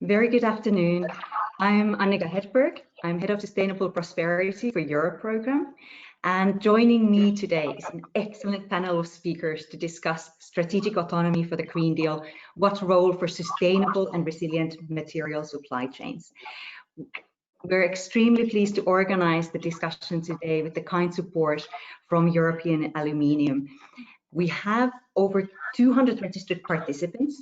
Very good afternoon. I'm Annika Hedberg. I'm Head of Sustainable Prosperity for Europe program. And joining me today is an excellent panel of speakers to discuss strategic autonomy for the Green Deal, what role for sustainable and resilient material supply chains. We're extremely pleased to organize the discussion today with the kind support from European Aluminium. We have over 200 registered participants,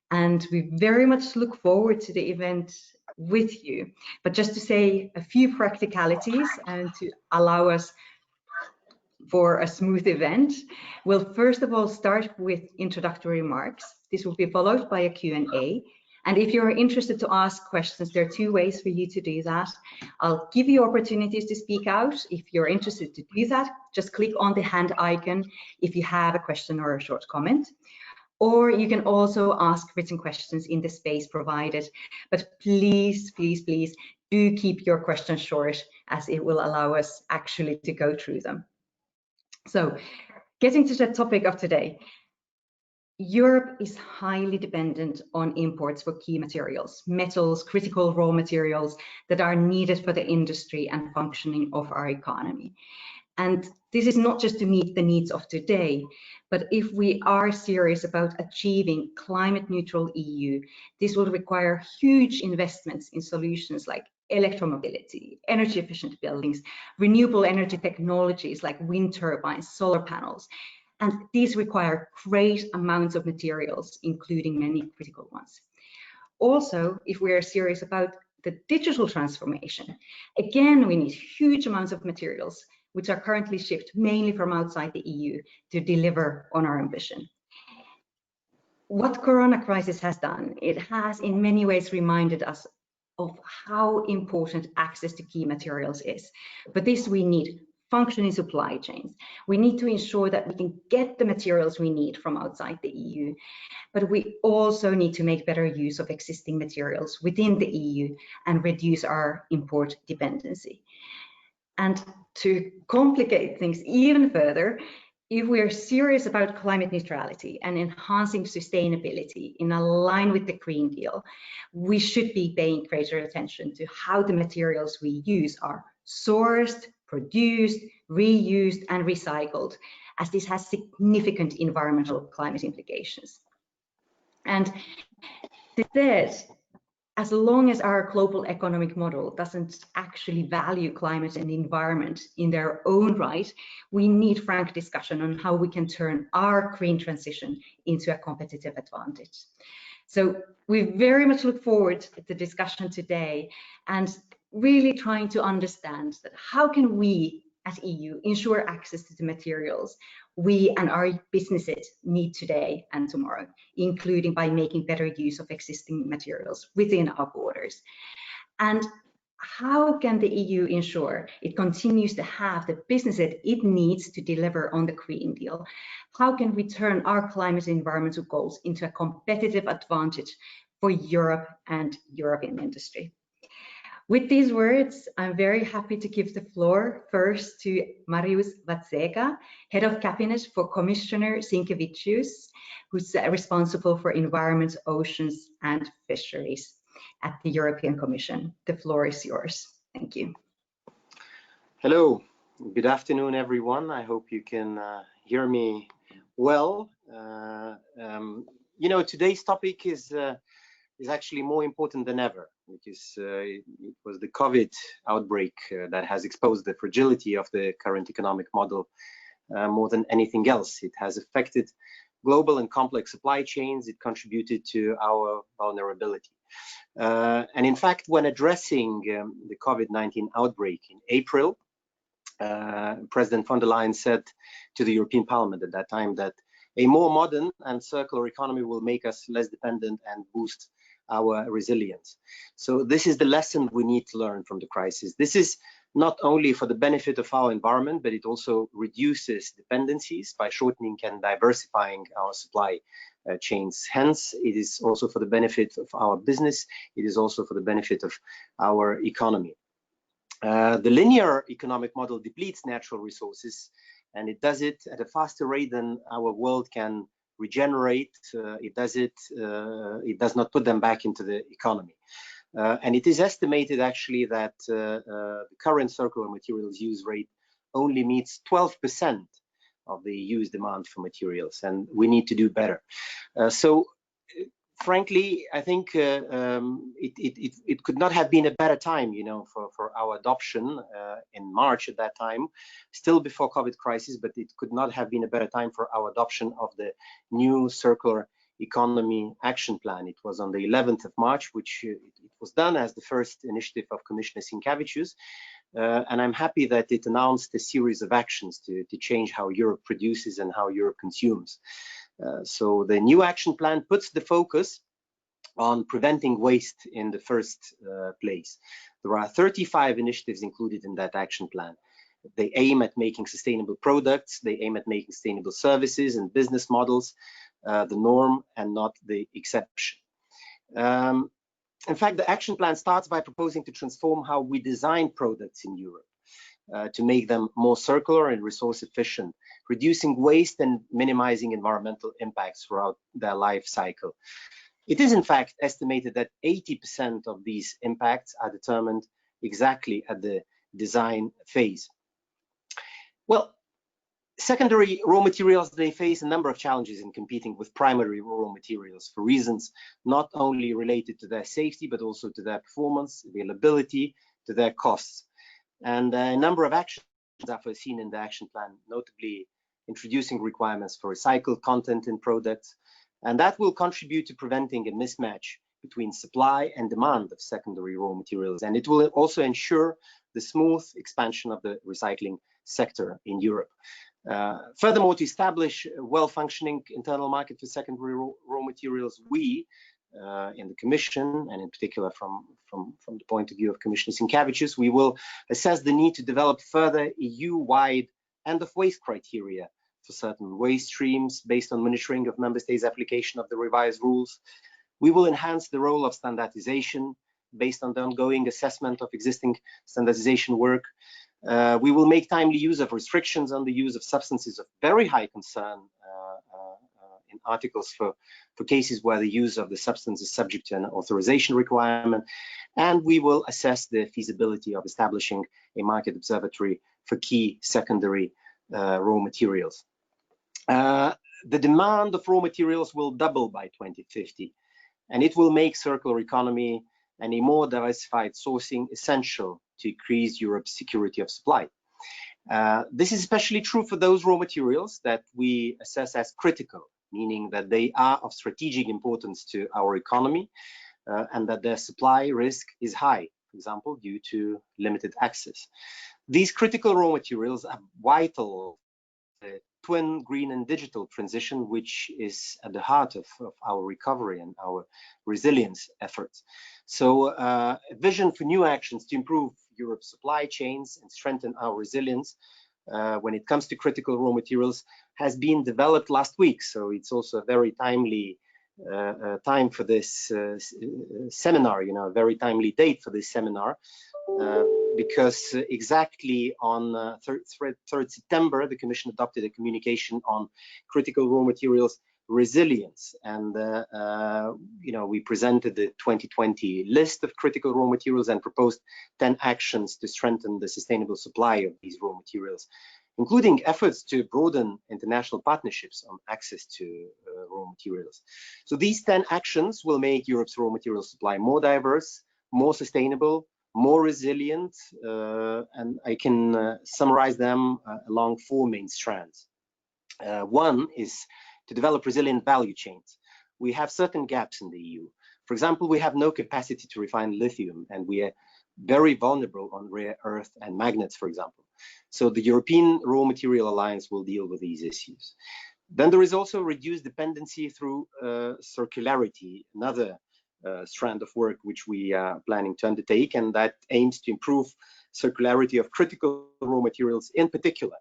and we very much look forward to the event with you. But just to say a few practicalities and to allow us for a smooth event, we'll first of all start with introductory remarks. This will be followed by a Q&A. And if you're interested to ask questions, there are two ways for you to do that. I'll give you opportunities to speak out. If you're interested to do that, just click on the hand icon if you have a question or a short comment. Or you can also ask written questions in the space provided. But please, please, please do keep your questions short, as it will allow us actually to go through them. So, getting to the topic of today. Europe is highly dependent on imports for key materials, metals, critical raw materials that are needed for the industry and functioning of our economy. And this is not just to meet the needs of today, but if we are serious about achieving climate neutral EU, this will require huge investments in solutions like electromobility, energy efficient buildings, renewable energy technologies like wind turbines, solar panels. And these require great amounts of materials, including many critical ones. Also, if we are serious about the digital transformation, again, we need huge amounts of materials, which are currently shipped mainly from outside the EU to deliver on our ambition. What Corona crisis has done, it has in many ways reminded us of how important access to key materials is. For this, we need functioning supply chains. We need to ensure that we can get the materials we need from outside the EU, but we also need to make better use of existing materials within the EU and reduce our import dependency. And to complicate things even further, if we are serious about climate neutrality and enhancing sustainability in line with the Green Deal, we should be paying greater attention to how the materials we use are sourced, produced, reused, and recycled, as this has significant environmental climate implications. And instead, as long as our global economic model doesn't actually value climate and environment in their own right, we need frank discussion on how we can turn our green transition into a competitive advantage. So we very much look forward to the discussion today and really trying to understand that how can we as EU ensure access to the materials we and our businesses need today and tomorrow, including by making better use of existing materials within our borders. And how can the EU ensure it continues to have the businesses it needs to deliver on the Green Deal? How can we turn our climate and environmental goals into a competitive advantage for Europe and European industry? With these words, I'm very happy to give the floor first to Marius Vaščega, Head of Cabinet for Commissioner Sinkevičius, who's responsible for environment, oceans, and fisheries at the European Commission. The floor is yours. Thank you. Hello, good afternoon, everyone. I hope you can hear me well. You know, today's topic is actually more important than ever, because it was the COVID outbreak that has exposed the fragility of the current economic model more than anything else. It has affected global and complex supply chains. It contributed to our vulnerability. And in fact, when addressing the COVID-19 outbreak in April, President von der Leyen said to the European Parliament at that time that a more modern and circular economy will make us less dependent and boost our resilience. So this is the lesson we need to learn from the crisis. This is not only for the benefit of our environment, but it also reduces dependencies by shortening and diversifying our supply chains. Hence, it is also for the benefit of our business. It is also for the benefit of our economy. The linear economic model depletes natural resources, and it does it at a faster rate than our world can regenerate, it does not put them back into the economy. And it is estimated actually that the current circular materials use rate only meets 12% of the EU's demand for materials, and we need to do better. Frankly, I think it could not have been a better time, for our adoption in March at that time, still before COVID crisis, but it could not have been a better time for our adoption of the new circular economy action plan. It was on the 11th of March, which it was done as the first initiative of Commissioner Sinkevičius. And I'm happy that it announced a series of actions to change how Europe produces and how Europe consumes. So the new action plan puts the focus on preventing waste in the first place. There are 35 initiatives included in that action plan. They aim at making sustainable products, they aim at making sustainable services and business models the norm and not the exception. In fact, the action plan starts by proposing to transform how we design products in Europe. To make them more circular and resource efficient, reducing waste and minimizing environmental impacts throughout their life cycle. It is in fact estimated that 80% of these impacts are determined exactly at the design phase. Well, secondary raw materials, they face a number of challenges in competing with primary raw materials for reasons not only related to their safety, but also to their performance, availability, to their costs. And a number of actions are foreseen in the action plan, notably introducing requirements for recycled content in products, and that will contribute to preventing a mismatch between supply and demand of secondary raw materials, and it will also ensure the smooth expansion of the recycling sector in Europe. Furthermore, to establish a well-functioning internal market for secondary raw materials, we in the Commission, and in particular from the point of view of Commissioner Sinkevičius, we will assess the need to develop further EU-wide end-of-waste criteria for certain waste streams based on monitoring of member states' application of the revised rules. We will enhance the role of standardization based on the ongoing assessment of existing standardization work. We will make timely use of restrictions on the use of substances of very high concern in articles for cases where the use of the substance is subject to an authorization requirement, and we will assess the feasibility of establishing a market observatory for key secondary raw materials. The demand of raw materials will double by 2050, and it will make circular economy and a more diversified sourcing essential to increase Europe's security of supply. This is especially true for those raw materials that we assess as critical, meaning that they are of strategic importance to our economy and that their supply risk is high, for example, due to limited access. These critical raw materials are vital to the twin green and digital transition, which is at the heart of our recovery and our resilience efforts. So a vision for new actions to improve Europe's supply chains and strengthen our resilience when it comes to critical raw materials has been developed last week. So it's also a very timely time for this seminar, a very timely date for this seminar, because exactly on 3rd September, the Commission adopted a communication on critical raw materials resilience, and we presented the 2020 list of critical raw materials and proposed 10 actions to strengthen the sustainable supply of these raw materials, including efforts to broaden international partnerships on access to raw materials. So these 10 actions will make Europe's raw material supply more diverse, more sustainable, more resilient, and I can summarize them along 4 main strands. One is to develop resilient value chains. We have certain gaps in the EU. For example, we have no capacity to refine lithium, and we are very vulnerable on rare earth and magnets, for example. So the European Raw Material Alliance will deal with these issues. Then there is also reduced dependency through circularity, another strand of work which we are planning to undertake, and that aims to improve circularity of critical raw materials in particular.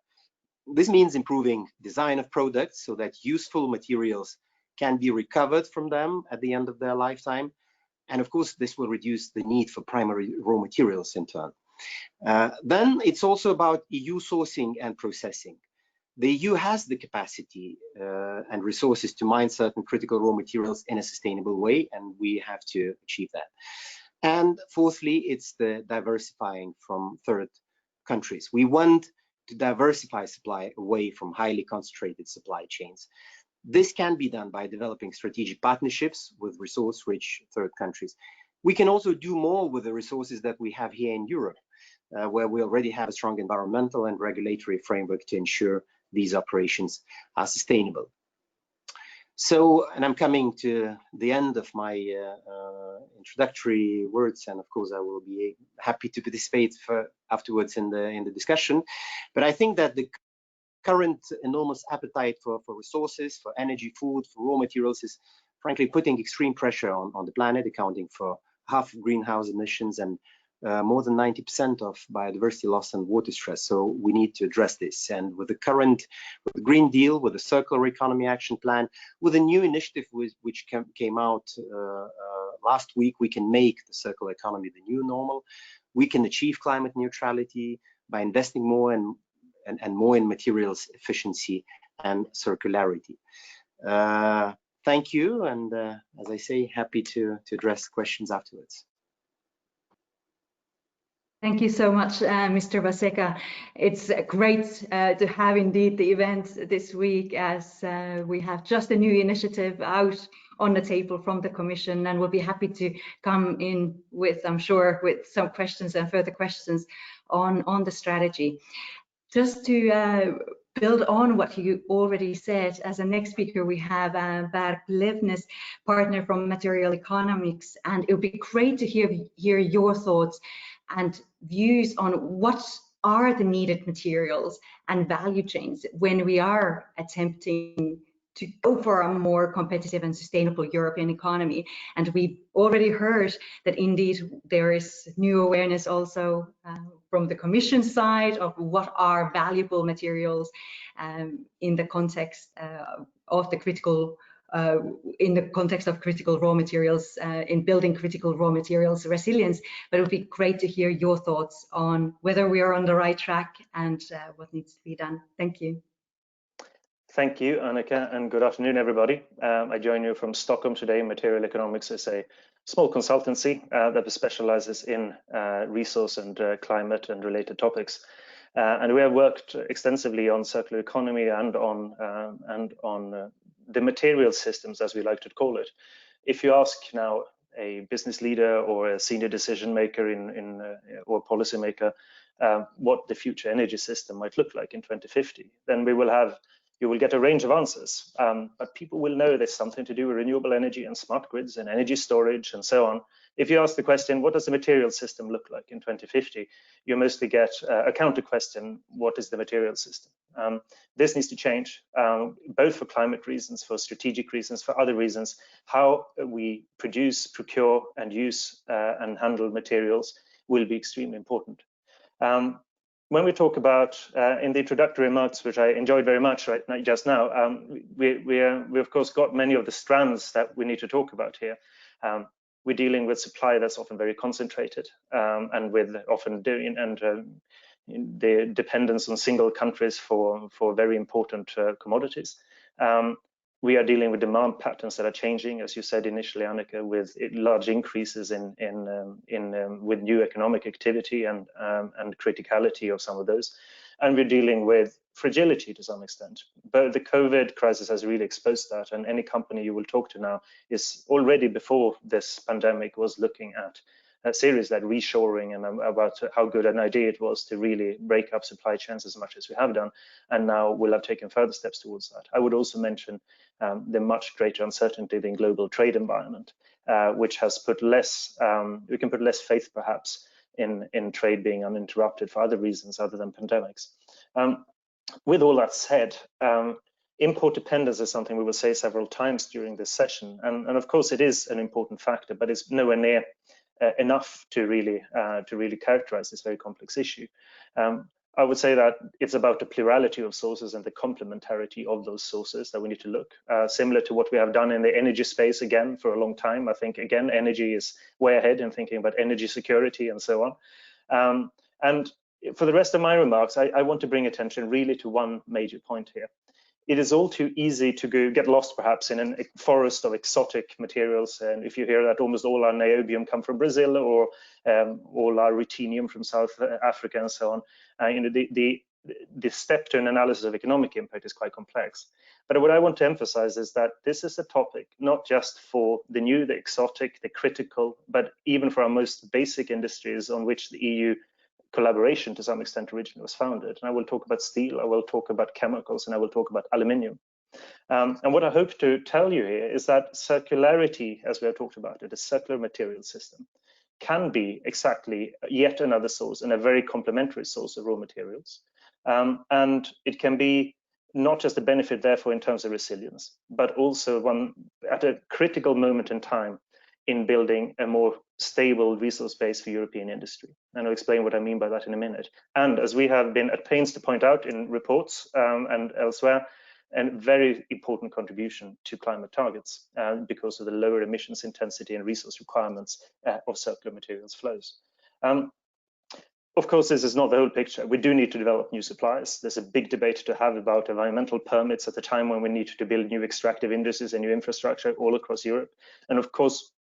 This means improving design of products so that useful materials can be recovered from them at the end of their lifetime. And of course, this will reduce the need for primary raw materials in turn. Then it's also about EU sourcing and processing. the EU has the capacity and resources to mine certain critical raw materials in a sustainable way, and we have to achieve that. And fourthly, it's the diversifying from third countries. We want to diversify supply away from highly concentrated supply chains. This can be done by developing strategic partnerships with resource-rich third countries. We can also do more with the resources that we have here in Europe, where we already have a strong environmental and regulatory framework to ensure these operations are sustainable. So, and I'm coming to the end of my introductory words, and of course I will be happy to participate afterwards in the discussion. But I think that the current enormous appetite for resources, for energy, food, for raw materials is frankly putting extreme pressure on the planet, accounting for half of greenhouse emissions and more than 90% of biodiversity loss and water stress. So we need to address this. And with the Green Deal, with the Circular Economy Action Plan, with a new initiative which came out last week, we can make the circular economy the new normal. We can achieve climate neutrality by investing more and more in materials efficiency and circularity. Thank you, and as I say, happy to address questions afterwards. Thank you so much, Mr. Vaščega. It's great to have indeed the event this week, as we have just a new initiative out on the table from the Commission, and we'll be happy to come in with, I'm sure, with some questions and further questions on the strategy. Just to build on what you already said, as a next speaker we have Klevnäs, partner from Material Economics, and it would be great to hear your thoughts and views on what are the needed materials and value chains when we are attempting to go for a more competitive and sustainable European economy. And we've already heard that indeed there is new awareness also from the Commission side of what are valuable materials in the context of the critical critical raw materials, in building critical raw materials resilience. But it would be great to hear your thoughts on whether we are on the right track and what needs to be done. Thank you. Thank you, Annika, and good afternoon, everybody. I join you from Stockholm today. Material Economics is a small consultancy that specializes in resource and climate and related topics. And we have worked extensively on circular economy and on the material systems, as we like to call it. If you ask now a business leader or a senior decision maker or policy maker what the future energy system might look like in 2050, then you will get a range of answers. But people will know there's something to do with renewable energy and smart grids and energy storage and so on. If you ask the question, what does the material system look like in 2050? You mostly get a counter question, what is the material system? This needs to change, both for climate reasons, for strategic reasons, for other reasons. How we produce, procure, and use and handle materials will be extremely important. When we talk about, in the introductory remarks, which I enjoyed very much just now, we of course got many of the strands that we need to talk about here. We're dealing with supply that's often very concentrated, and with often the dependence on single countries for very important commodities. We are dealing with demand patterns that are changing, as you said initially, Annika, with large increases with new economic activity and criticality of some of those. And we're dealing with fragility to some extent. But the COVID crisis has really exposed that, and any company you will talk to now is already before this pandemic was looking at a series like reshoring and about how good an idea it was to really break up supply chains as much as we have done, and now we'll have taken further steps towards that. I would also mention the much greater uncertainty in global trade environment, which has put less, we can put less faith perhaps in trade being uninterrupted for other reasons other than pandemics. With all that said, import dependence is something we will say several times during this session, and of course it is an important factor, but it's nowhere near enough to really characterize this very complex issue. I would say that it's about the plurality of sources and the complementarity of those sources that we need to look, similar to what we have done in the energy space again for a long time. I think again energy is way ahead in thinking about energy security and so on. And for the rest of my remarks, I want to bring attention really to one major point here. It is all too easy to get lost perhaps in a forest of exotic materials. And if you hear that almost all our niobium come from Brazil, or all our ruthenium from South Africa and so on, you know, the step to an analysis of economic impact is quite complex. But what I want to emphasize is that this is a topic not just for the new, the exotic, the critical, but even for our most basic industries on which the EU collaboration to some extent originally was founded. And I will talk about steel, I will talk about chemicals, and I will talk about aluminium. And what I hope to tell you here is that circularity, as we have talked about it, a circular material system, can be exactly yet another source and a very complementary source of raw materials. And it can be not just a benefit, therefore, in terms of resilience, but also one at a critical moment in time in building a more stable resource base for European industry. And I'll explain what I mean by that in a minute. And as we have been at pains to point out in reports and elsewhere, a very important contribution to climate targets because of the lower emissions intensity and resource requirements of circular materials flows. Of course, this is not the whole picture. We do need to develop new supplies. There's a big debate to have about environmental permits at the time when we need to build new extractive industries and new infrastructure all across Europe. And of course,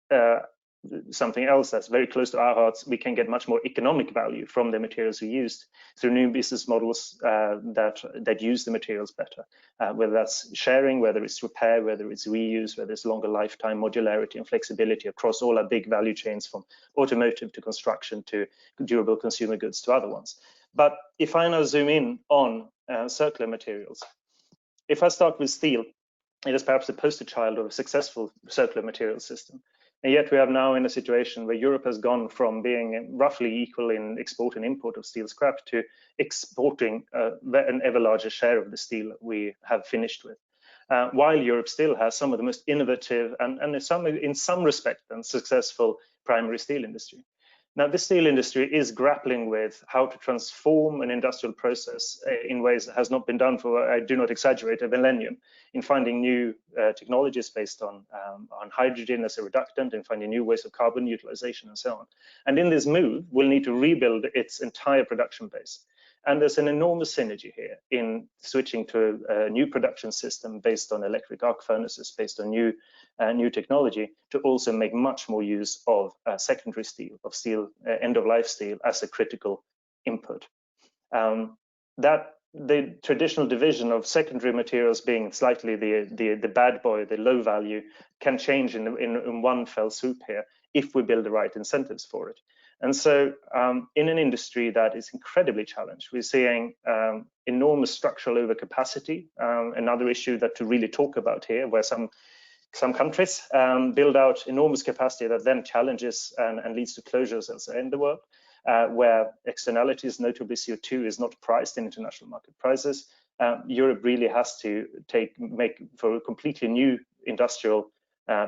something else that's very close to our hearts, we can get much more economic value from the materials we used through new business models that use the materials better, whether that's sharing, whether it's repair, whether it's reuse, whether it's longer lifetime, modularity and flexibility across all our big value chains, from automotive to construction to durable consumer goods to other ones. But if I now zoom in on circular materials, if I start with steel, it is perhaps the poster child of a successful circular material system. And yet we are now in a situation where Europe has gone from being roughly equal in export and import of steel scrap to exporting an ever larger share of the steel we have finished with. While Europe still has some of the most innovative and in some respect successful primary steel industry. Now, the steel industry is grappling with how to transform an industrial process in ways that has not been done for, I do not exaggerate, a millennium, in finding new technologies based on hydrogen as a reductant, and finding new ways of carbon utilization and so on. And in this move, we'll need to rebuild its entire production base. And there's an enormous synergy here in switching to a new production system based on electric arc furnaces, based on new technology, to also make much more use of secondary steel, end-of-life steel as a critical input. That the traditional division of secondary materials being slightly the bad boy, the low value, can change in one fell swoop here if we build the right incentives for it. And so in an industry that is incredibly challenged, we're seeing enormous structural overcapacity, another issue that to really talk about here, where some countries build out enormous capacity that then challenges and leads to closures elsewhere in the world, where externalities, notably CO2, is not priced in international market prices. Europe really has to make for a completely new industrial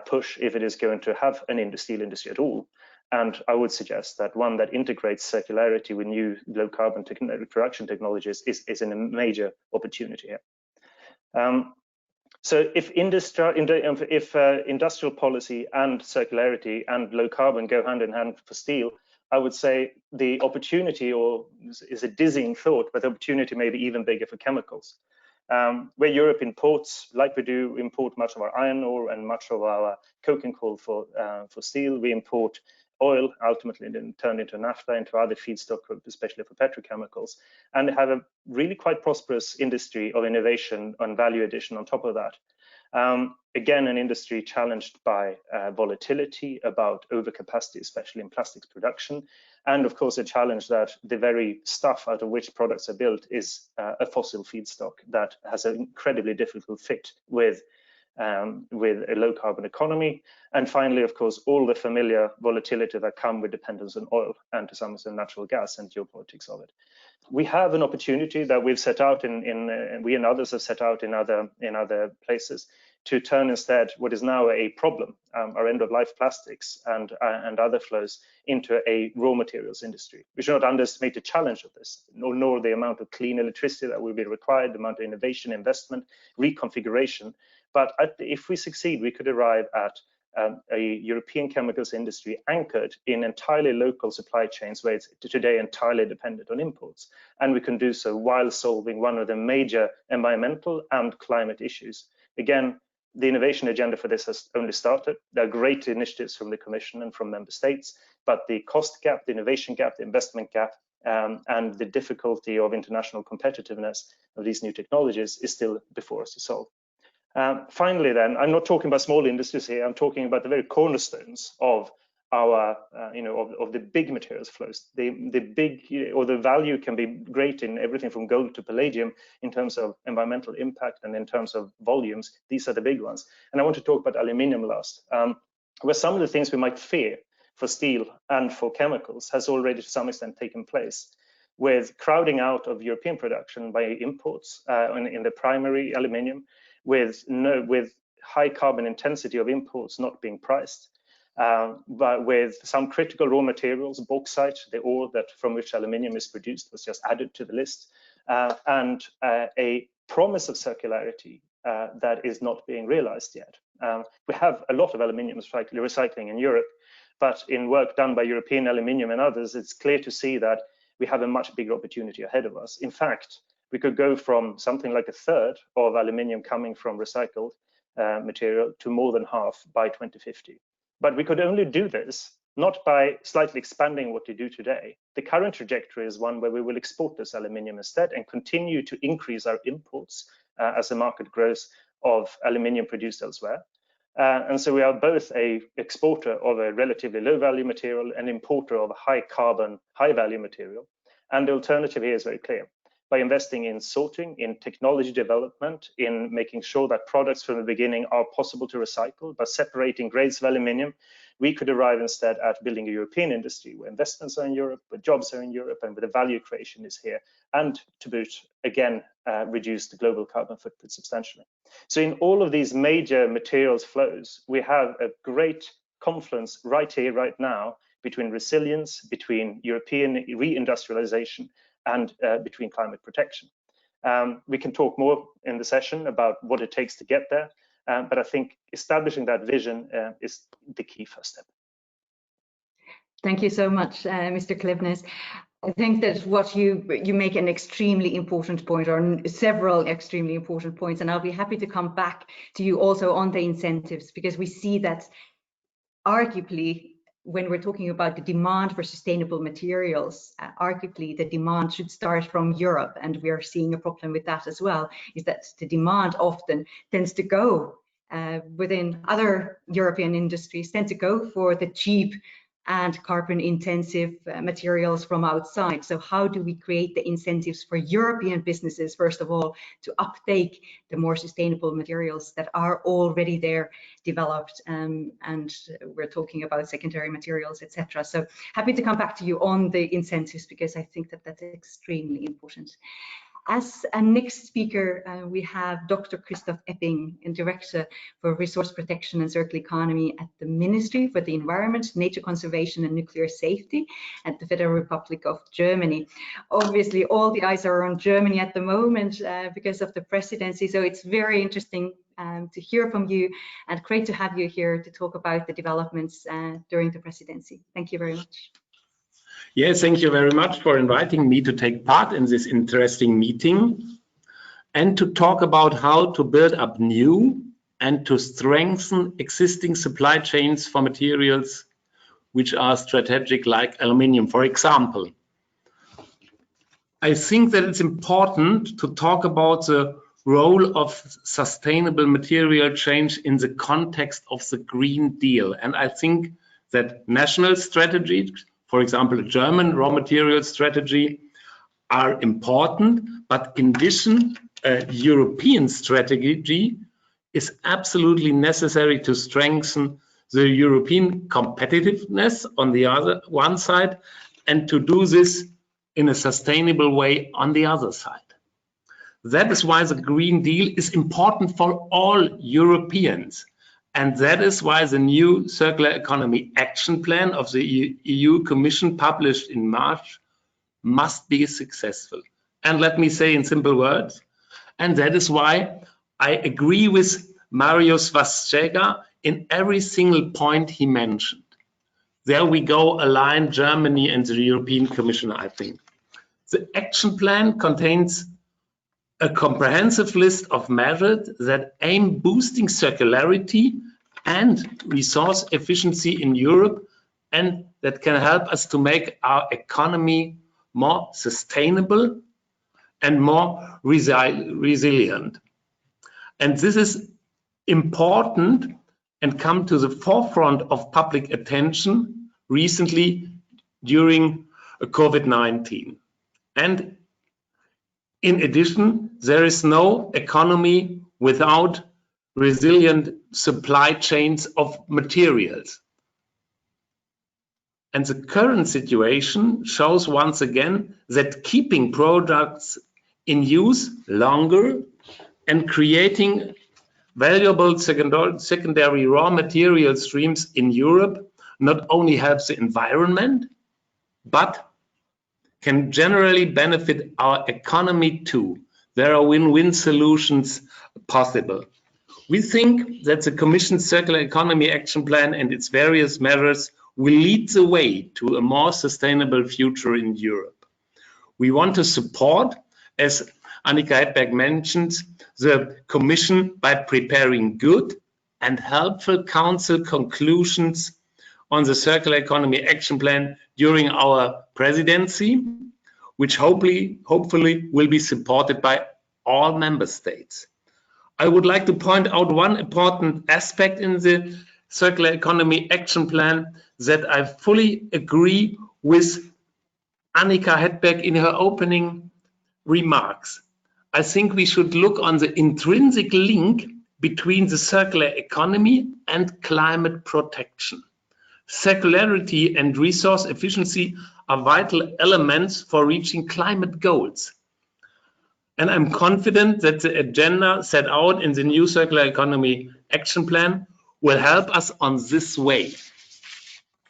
push if it is going to have an steel industry at all. And I would suggest that one that integrates circularity with new low carbon production technologies is a major opportunity here. So if industrial policy and circularity and low carbon go hand in hand for steel, I would say the opportunity is a dizzying thought, but the opportunity may be even bigger for chemicals. Where Europe imports, like we do import much of our iron ore and much of our coking coal for steel, we import oil, ultimately then turned into naphtha, into other feedstock, especially for petrochemicals, and have a really quite prosperous industry of innovation and value addition on top of that. Again, an industry challenged by volatility, about overcapacity, especially in plastics production, and of course a challenge that the very stuff out of which products are built is a fossil feedstock that has an incredibly difficult fit with a low carbon economy. And finally, of course, all the familiar volatility that come with dependence on oil and to some extent natural gas and geopolitics of it. We have an opportunity that we've set out we and others have set out in other places to turn instead what is now a problem, our end-of-life plastics and other flows, into a raw materials industry. We should not underestimate the challenge of this, nor the amount of clean electricity that will be required, the amount of innovation, investment, reconfiguration. But if we succeed, we could arrive at a European chemicals industry anchored in entirely local supply chains where it's today entirely dependent on imports. And we can do so while solving one of the major environmental and climate issues. Again, the innovation agenda for this has only started. There are great initiatives from the Commission and from member states, but the cost gap, the innovation gap, the investment gap, and the difficulty of international competitiveness of these new technologies is still before us to solve. Finally, then, I'm not talking about small industries here. I'm talking about the very cornerstones of our, of the big materials flows. The big, or the value can be great in everything from gold to palladium in terms of environmental impact and in terms of volumes. These are the big ones. And I want to talk about aluminium last, where some of the things we might fear for steel and for chemicals has already to some extent taken place, with crowding out of European production by imports in the primary aluminium, with high carbon intensity of imports not being priced, but with some critical raw materials, bauxite, the ore from which aluminium is produced, was just added to the list, and a promise of circularity that is not being realized yet. We have a lot of aluminium recycling in Europe, but in work done by European Aluminium and others, it's clear to see that we have a much bigger opportunity ahead of us. In fact, we could go from something like a third of aluminium coming from recycled material to more than half by 2050. But we could only do this not by slightly expanding what we do today. The current trajectory is one where we will export this aluminium instead and continue to increase our imports as the market grows of aluminium produced elsewhere. And so we are both an exporter of a relatively low value material and importer of a high carbon, high value material. And the alternative here is very clear. By investing in sorting, in technology development, in making sure that products from the beginning are possible to recycle, by separating grades of aluminium, we could arrive instead at building a European industry where investments are in Europe, where jobs are in Europe, and where the value creation is here, and to boot, again, reduce the global carbon footprint substantially. So in all of these major materials flows, we have a great confluence right here, right now, between resilience, between European reindustrialization, and between climate protection. We can talk more in the session about what it takes to get there, but I think establishing that vision is the key first step. Thank you so much, Mr. Klevnäs. I think that what you make an extremely important point, or several extremely important points, and I'll be happy to come back to you also on the incentives, because we see that arguably, when we're talking about the demand for sustainable materials, arguably the demand should start from Europe, and we are seeing a problem with that as well, is that the demand often tends to go within other European industries, tend to go for the cheap and carbon intensive materials from outside. So how do we create the incentives for European businesses, first of all, to uptake the more sustainable materials that are already there developed, and we're talking about secondary materials, etc. So happy to come back to you on the incentives, because I think that that's extremely important. As a next speaker, we have Dr. Christoph Epping, Director for Resource Protection and Circular Economy at the Ministry for the Environment, Nature Conservation and Nuclear Safety at the Federal Republic of Germany. Obviously, all the eyes are on Germany at the moment because of the presidency, so it's very interesting to hear from you, and great to have you here to talk about the developments during the presidency. Thank you very much. Yes, thank you very much for inviting me to take part in this interesting meeting and to talk about how to build up new and to strengthen existing supply chains for materials which are strategic, like aluminium, for example. I think that it's important to talk about the role of sustainable material change in the context of the Green Deal. And I think that national strategies, for example, a German raw material strategy, are important, but in addition, a European strategy is absolutely necessary to strengthen the European competitiveness on the one side, and to do this in a sustainable way on the other side. That is why the Green Deal is important for all Europeans. And that is why the new Circular Economy Action Plan of the EU Commission, published in March, must be successful. And let me say in simple words, and that is why I agree with Marius Vaščega in every single point he mentioned. There we go, align Germany and the European Commission, I think. The action plan contains a comprehensive list of measures that aim boosting circularity and resource efficiency in Europe, and that can help us to make our economy more sustainable and more resilient. And this is important and come to the forefront of public attention recently during COVID-19. And in addition, there is no economy without resilient supply chains of materials. And the current situation shows once again that keeping products in use longer and creating valuable secondary raw material streams in Europe not only helps the environment, but can generally benefit our economy too. There are win-win solutions possible. We think that the Commission's Circular Economy Action Plan and its various measures will lead the way to a more sustainable future in Europe. We want to support, as Annika Hedberg mentioned, the Commission by preparing good and helpful Council conclusions on the Circular Economy Action Plan during our presidency, which hopefully will be supported by all member states. I would like to point out one important aspect in the Circular Economy Action Plan that I fully agree with Annika Hedberg in her opening remarks. I think we should look on the intrinsic link between the circular economy and climate protection. Circularity and resource efficiency are vital elements for reaching climate goals. And I'm confident that the agenda set out in the new Circular Economy Action Plan will help us on this way.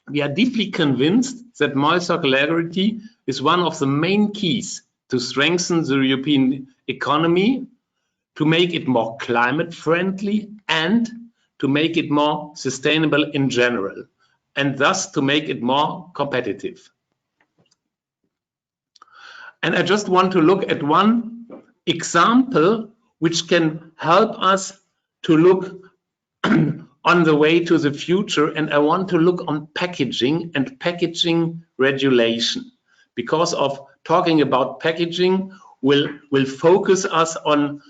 We are deeply convinced that more circularity is one of the main keys to strengthen the European economy, to make it more climate friendly and to make it more sustainable in general, and thus to make it more competitive. And I just want to look at one example which can help us to look on the way to the future, and I want to look on packaging and packaging regulation. Because of talking about packaging will focus us on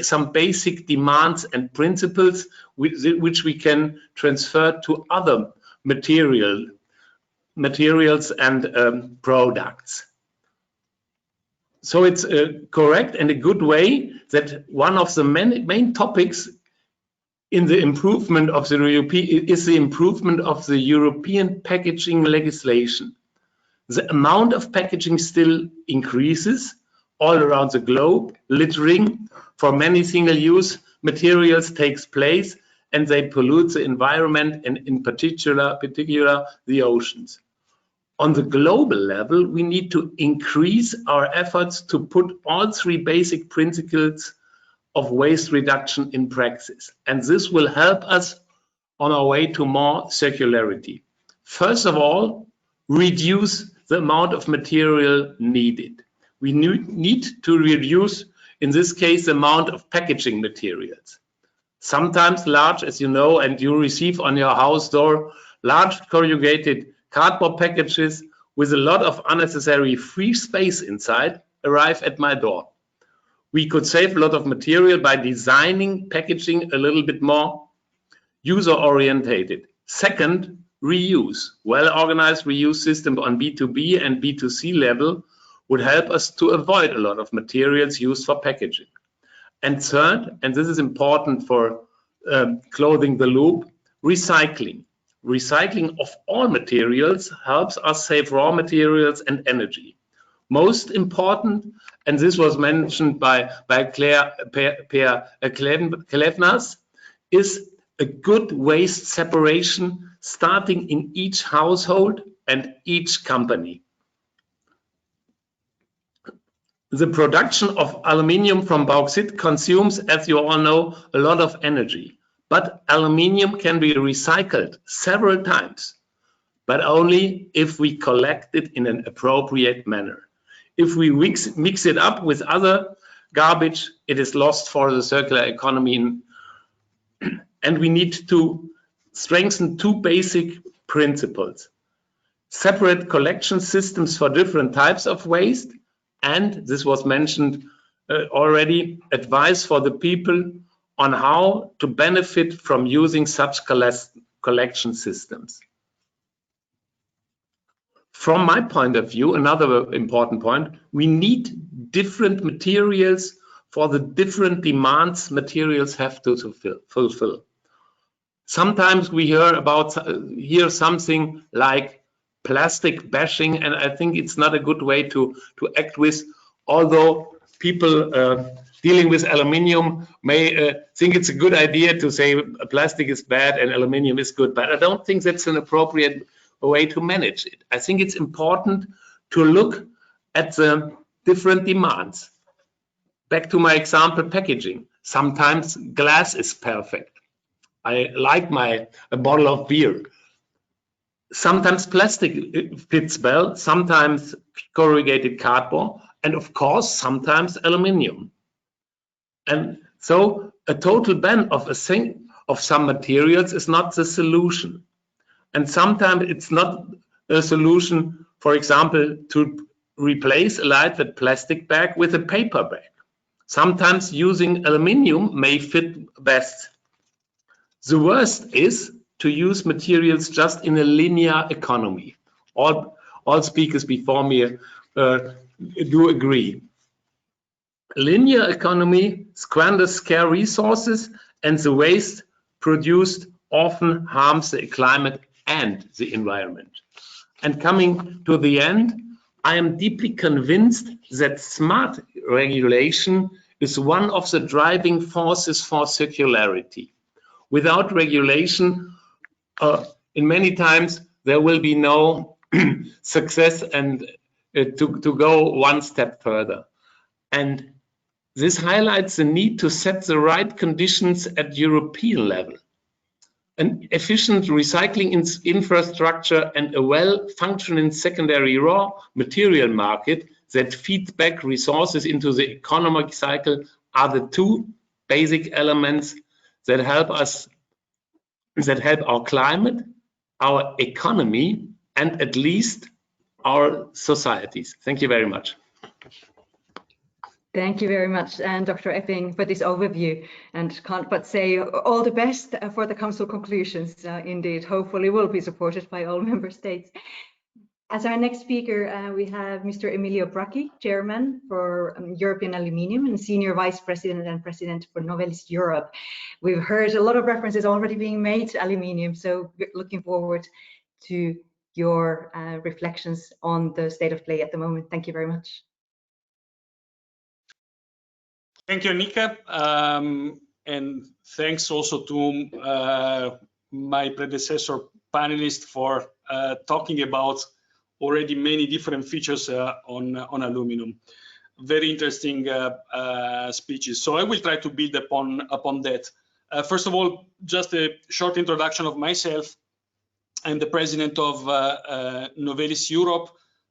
some basic demands and principles which we can transfer to other materials and products. So it's correct and a good way that one of the main topics in the improvement of the European packaging legislation. The amount of packaging still increases all around the globe. Littering for many single-use materials takes place, and they pollute the environment and in particular the oceans. On the global level, we need to increase our efforts to put all three basic principles of waste reduction in practice. And this will help us on our way to more circularity. First of all, reduce the amount of material needed. We need to reduce, in this case, the amount of packaging materials. Sometimes large, as you know, and you receive on your house door, large corrugated cardboard packages with a lot of unnecessary free space inside arrive at my door. We could save a lot of material by designing packaging a little bit more user-orientated. Second, reuse. Well-organized reuse system on B2B and B2C level would help us to avoid a lot of materials used for packaging. And third, and this is important for closing the loop, recycling. Recycling of all materials helps us save raw materials and energy. Most important, and this was mentioned by Klevnäs, is a good waste separation starting in each household and each company. The production of aluminium from bauxite consumes, as you all know, a lot of energy. But aluminium can be recycled several times, but only if we collect it in an appropriate manner. If we mix it up with other garbage, it is lost for the circular economy. And we need to strengthen two basic principles: separate collection systems for different types of waste, and this was mentioned already, advice for the people on how to benefit from using such collection systems. From my point of view, another important point, we need different materials for the different demands materials have to fulfill. Sometimes we hear something like plastic bashing, and I think it's not a good way to act with, although people dealing with aluminium may think it's a good idea to say plastic is bad and aluminium is good, but I don't think that's an appropriate way to manage it. I think it's important to look at the different demands. Back to my example, packaging. Sometimes glass is perfect. I like a bottle of beer. Sometimes plastic fits well, sometimes corrugated cardboard, and of course, sometimes aluminium. And so a total ban of some materials is not the solution. And sometimes it's not a solution, for example, to replace a lightweight plastic bag with a paper bag. Sometimes using aluminium may fit best. The worst is to use materials just in a linear economy. All speakers before me do agree. Linear economy squanders scarce resources, and the waste produced often harms the climate and the environment. And coming to the end, I am deeply convinced that smart regulation is one of the driving forces for circularity. Without regulation, in many times there will be no success and to go one step further. And this highlights the need to set the right conditions at European level. An efficient recycling infrastructure and a well-functioning secondary raw material market that feeds back resources into the economic cycle are the two basic elements that help our climate, our economy, and at least our societies. Thank you very much. Thank you very much, and Dr. Epping, for this overview, and can't but say all the best for the Council conclusions. Indeed, hopefully will be supported by all member states. As our next speaker, we have Mr. Emilio Braghi, Chairman for European Aluminium and Senior Vice President and President for Novelis Europe. We've heard a lot of references already being made to aluminium, so looking forward to your reflections on the state of play at the moment. Thank you very much. Thank you, Annika, and thanks also to my predecessor panelists for talking about already many different features on aluminum. Very interesting speeches. So I will try to build upon that. First of all, just a short introduction of myself. I'm the president of Novelis Europe.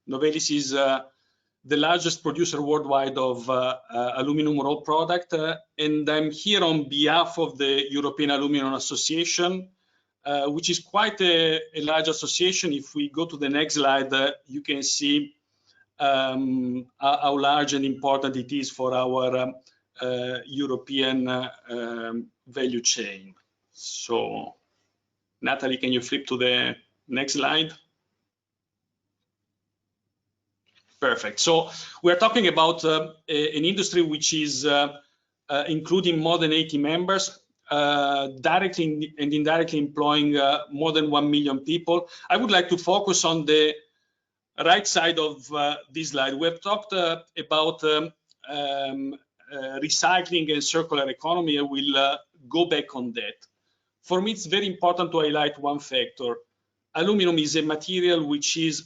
Novelis is the largest producer worldwide of aluminum raw product, and I'm here on behalf of the European Aluminium Association, which is quite a large association. If we go to the next slide, you can see how large and important it is for our European value chain. So, Natalie, can you flip to the next slide? Perfect. So we're talking about an industry which is including more than 80 members, directly and indirectly employing more than 1 million people. I would like to focus on the right side of this slide. We've talked about recycling and circular economy. I will go back on that. For me, it's very important to highlight one factor. Aluminum is a material which is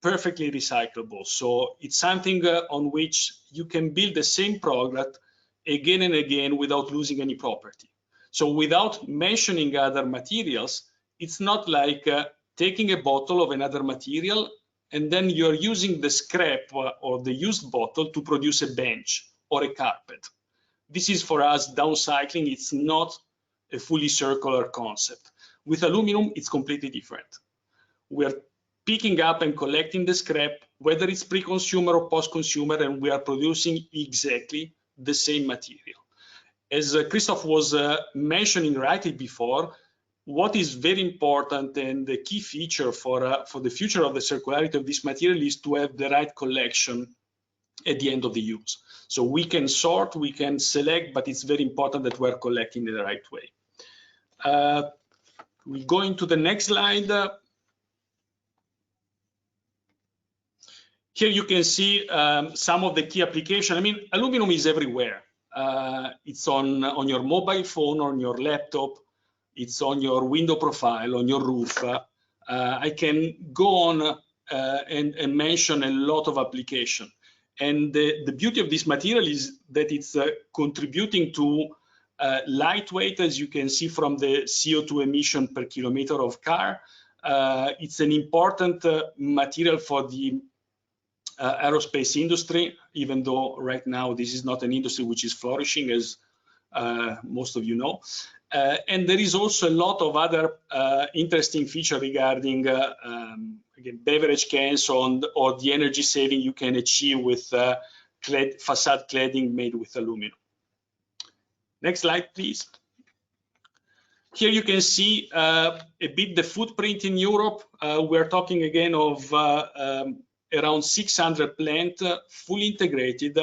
perfectly recyclable. So it's something on which you can build the same product again and again without losing any property. So without mentioning other materials, it's not like taking a bottle of another material and then you're using the scrap or the used bottle to produce a bench or a carpet. This is for us downcycling. It's not a fully circular concept. With aluminum, it's completely different. We're picking up and collecting the scrap, whether it's pre-consumer or post-consumer, and we are producing exactly the same material. As Christoph was mentioning rightly before, what is very important and the key feature for the future of the circularity of this material is to have the right collection at the end of the use. So we can sort, we can select, but it's very important that we're collecting in the right way. We go into the next slide. Here you can see some of the key applications. I mean, aluminum is everywhere. It's on your mobile phone, on your laptop. It's on your window profile, on your roof. I can go on and mention a lot of applications. And the beauty of this material is that it's contributing to lightweight, as you can see from the CO2 emission per kilometer of car. It's an important material for the aerospace industry, even though right now this is not an industry which is flourishing, as most of you know. And there is also a lot of other interesting features regarding again, beverage cans or the energy saving you can achieve with facade cladding made with aluminum. Next slide, please. Here you can see a bit the footprint in Europe. We're talking again of around 600 plants, fully integrated.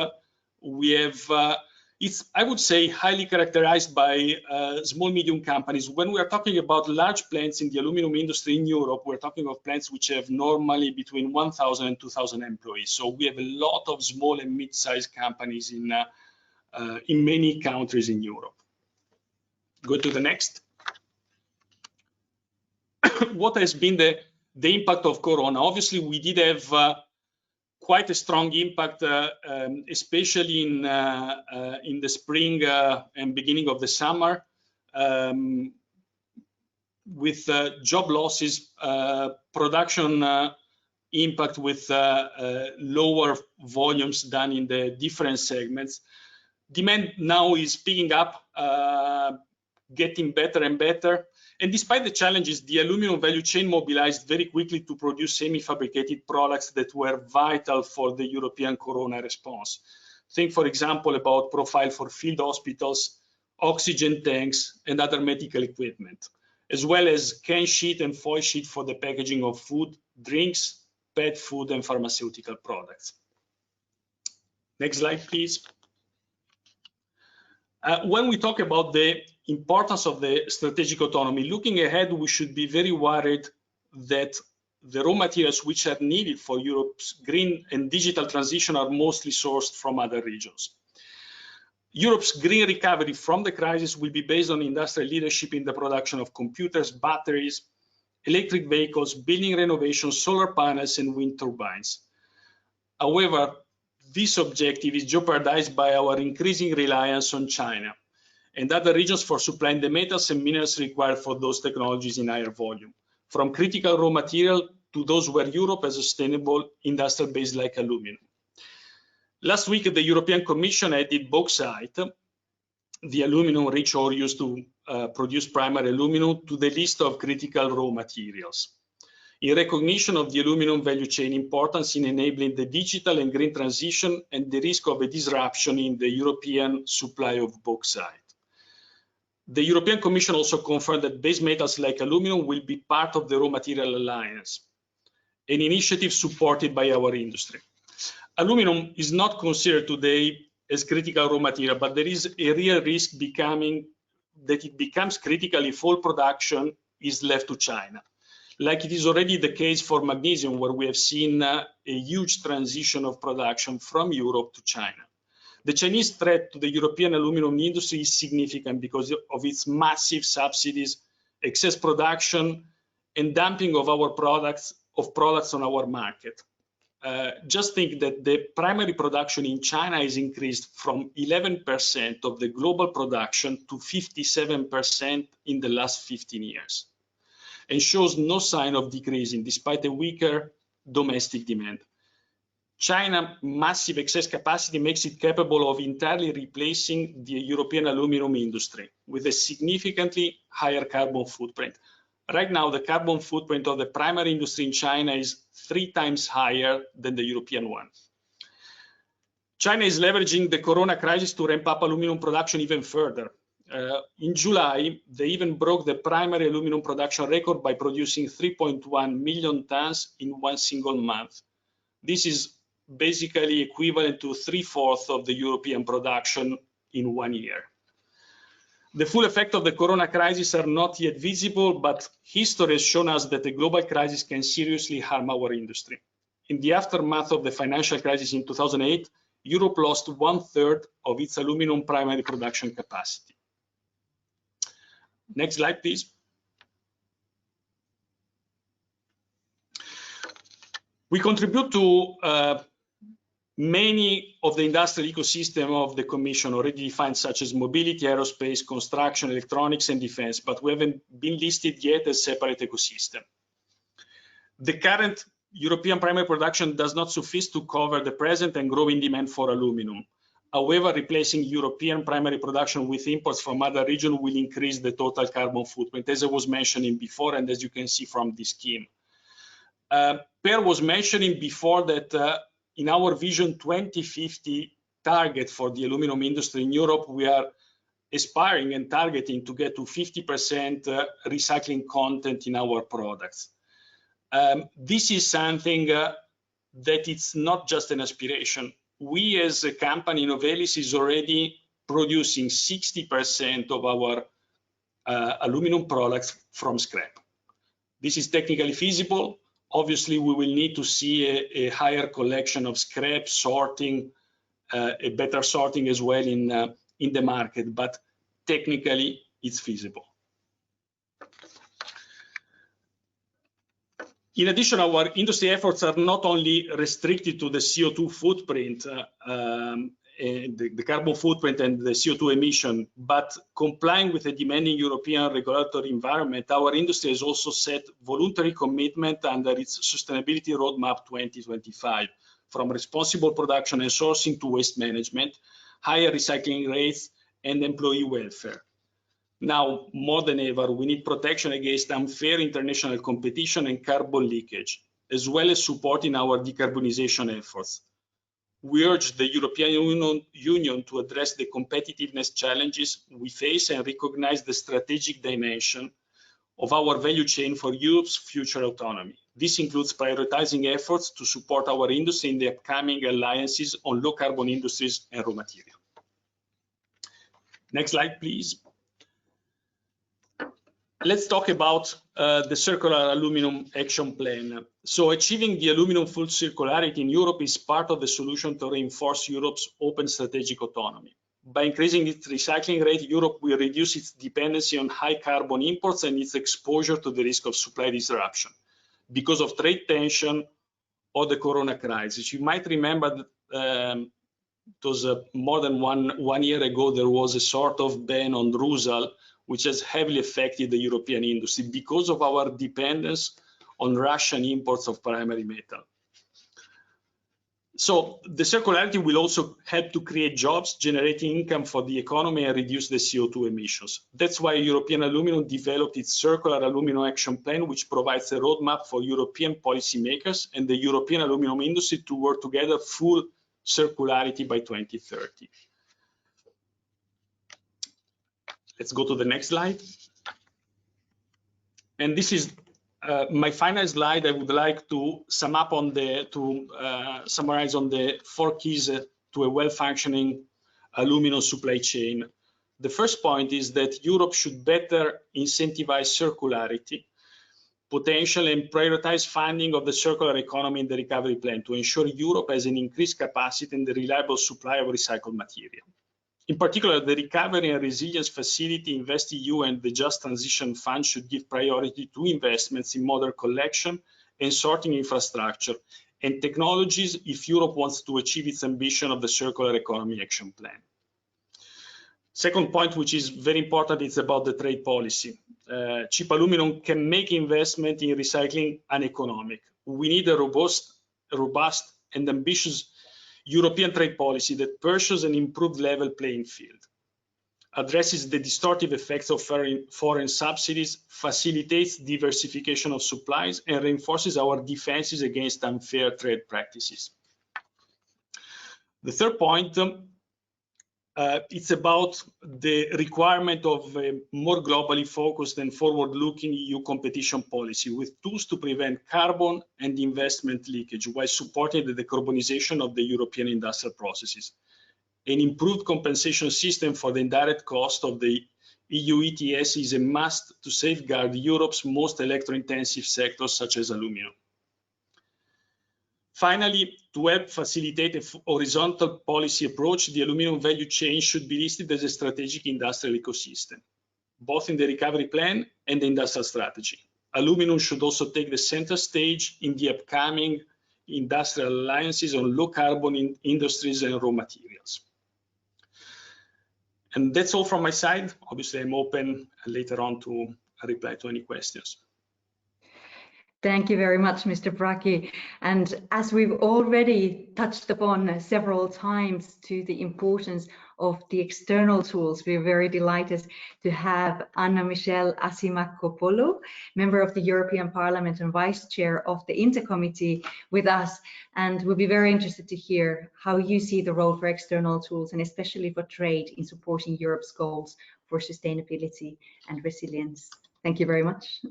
We have, it's, I would say, highly characterized by small, medium companies. When we are talking about large plants in the aluminum industry in Europe, we're talking of plants which have normally between 1,000 and 2,000 employees. So we have a lot of small and mid-sized companies in many countries in Europe. Go to the next. What has been the impact of Corona? Obviously, we did have quite a strong impact, especially in the spring and beginning of the summer, with job losses, production impact with lower volumes done in the different segments. Demand now is picking up, getting better and better. And despite the challenges, the aluminum value chain mobilized very quickly to produce semi-fabricated products that were vital for the European Corona response. Think, for example, about profile for field hospitals, oxygen tanks, and other medical equipment, as well as can sheet and foil sheet for the packaging of food, drinks, pet food, and pharmaceutical products. Next slide, please. When we talk about the importance of the strategic autonomy, looking ahead, we should be very worried that the raw materials which are needed for Europe's green and digital transition are mostly sourced from other regions. Europe's green recovery from the crisis will be based on industrial leadership in the production of computers, batteries, electric vehicles, building renovation, solar panels, and wind turbines. However, this objective is jeopardized by our increasing reliance on China and other regions for supplying the metals and minerals required for those technologies in higher volume, from critical raw material to those where Europe has a sustainable industrial base like aluminum. Last week, the European Commission added bauxite, the aluminum-rich ore used to produce primary aluminum, to the list of critical raw materials, in recognition of the aluminum value chain importance in enabling the digital and green transition and the risk of a disruption in the European supply of bauxite. The European Commission also confirmed that base metals like aluminum will be part of the Raw Material Alliance, an initiative supported by our industry. Aluminum is not considered today as critical raw material, but there is a real risk that it becomes critical if all production is left to China, like it is already the case for magnesium, where we have seen a huge transition of production from Europe to China. The Chinese threat to the European aluminum industry is significant because of its massive subsidies, excess production, and dumping of our products on our market. just think that the primary production in China is increased from 11% of the global production to 57% in the last 15 years, and shows no sign of decreasing despite a weaker domestic demand. China's massive excess capacity makes it capable of entirely replacing the European aluminum industry with a significantly higher carbon footprint. Right now, the carbon footprint of the primary industry in China is 3 times higher than the European one. China is leveraging the corona crisis to ramp up aluminum production even further. In July, they even broke the primary aluminum production record by producing 3.1 million tons in one single month. This is basically equivalent to 3/4 of the European production in 1 year. The full effect of the corona crisis are not yet visible, but history has shown us that the global crisis can seriously harm our industry. In the aftermath of the financial crisis in 2008, Europe lost 1/3 of its aluminum primary production capacity. Next slide, please. We contribute to many of the industrial ecosystem of the Commission already defined, such as mobility, aerospace, construction, electronics, and defense, but we haven't been listed yet as separate ecosystem. The current European primary production does not suffice to cover the present and growing demand for aluminum. However, replacing European primary production with imports from other regions will increase the total carbon footprint, as I was mentioning before, and as you can see from this scheme. Per was mentioning before that in our Vision 2050 target for the aluminum industry in Europe, we are aspiring and targeting to get to 50% recycling content in our products. This is something that it's not just an aspiration. We as a company, Novelis, is already producing 60% of our aluminum products from scrap. This is technically feasible. Obviously, we will need to see a higher collection of scrap, sorting, a better sorting as well in the market, but technically it's feasible. In addition, our industry efforts are not only restricted to the CO2 footprint, the carbon footprint and the CO2 emission, but complying with a demanding European regulatory environment, our industry has also set voluntary commitment under its Sustainability Roadmap 2025, from responsible production and sourcing to waste management, higher recycling rates, and employee welfare. Now, more than ever, we need protection against unfair international competition and carbon leakage, as well as supporting our decarbonization efforts. We urge the European Union to address the competitiveness challenges we face and recognize the strategic dimension of our value chain for Europe's future autonomy. This includes prioritizing efforts to support our industry in the upcoming alliances on low carbon industries and raw material. Next slide, please. Let's talk about the Circular Aluminum Action Plan. So achieving the aluminum full circularity in Europe is part of the solution to reinforce Europe's open strategic autonomy. By increasing its recycling rate, Europe will reduce its dependency on high carbon imports and its exposure to the risk of supply disruption because of trade tension or the corona crisis. You might remember that it was more than one year ago, there was a sort of ban on Rusal, which has heavily affected the European industry because of our dependence on Russian imports of primary metal. So the circularity will also help to create jobs, generating income for the economy and reduce the CO2 emissions. That's why European Aluminium developed its Circular Aluminum Action Plan, which provides a roadmap for European policymakers and the European aluminum industry to work together full circularity by 2030. Let's go to the next slide. And this is my final slide. I would like to sum up on summarize on the 4 keys to a well-functioning aluminum supply chain. The first point is that Europe should better incentivize circularity potential and prioritize funding of the circular economy in the recovery plan to ensure Europe has an increased capacity and the reliable supply of recycled material. In particular, the Recovery and Resilience Facility, InvestEU, and the Just Transition Fund should give priority to investments in modern collection and sorting infrastructure and technologies if Europe wants to achieve its ambition of the Circular Economy Action Plan. Second point, which is very important, is about the trade policy. Cheap aluminum can make investment in recycling uneconomic. We need a robust and ambitious European trade policy that pursues an improved level playing field, addresses the distortive effects of foreign subsidies, facilitates diversification of supplies, and reinforces our defenses against unfair trade practices. The third point, it's about the requirement of a more globally focused and forward-looking EU competition policy with tools to prevent carbon and investment leakage while supporting the decarbonization of the European industrial processes. An improved compensation system for the indirect cost of the EU ETS is a must to safeguard Europe's most electro-intensive sectors such as aluminum. Finally, to help facilitate a horizontal policy approach, the aluminum value chain should be listed as a strategic industrial ecosystem, both in the recovery plan and the industrial strategy. Aluminum should also take the center stage in the upcoming industrial alliances on low carbon industries and raw materials. And that's all from my side. Obviously, I'm open later on to reply to any questions. Thank you very much, Mr. Braghi. And as we've already touched upon several times to the importance of the external tools, we're very delighted to have Anna-Michelle Asimakopoulou, member of the European Parliament and Vice Chair of the INTA Committee, with us. And we'll be very interested to hear how you see the role for external tools and especially for trade in supporting Europe's goals for sustainability and resilience. Thank you very much.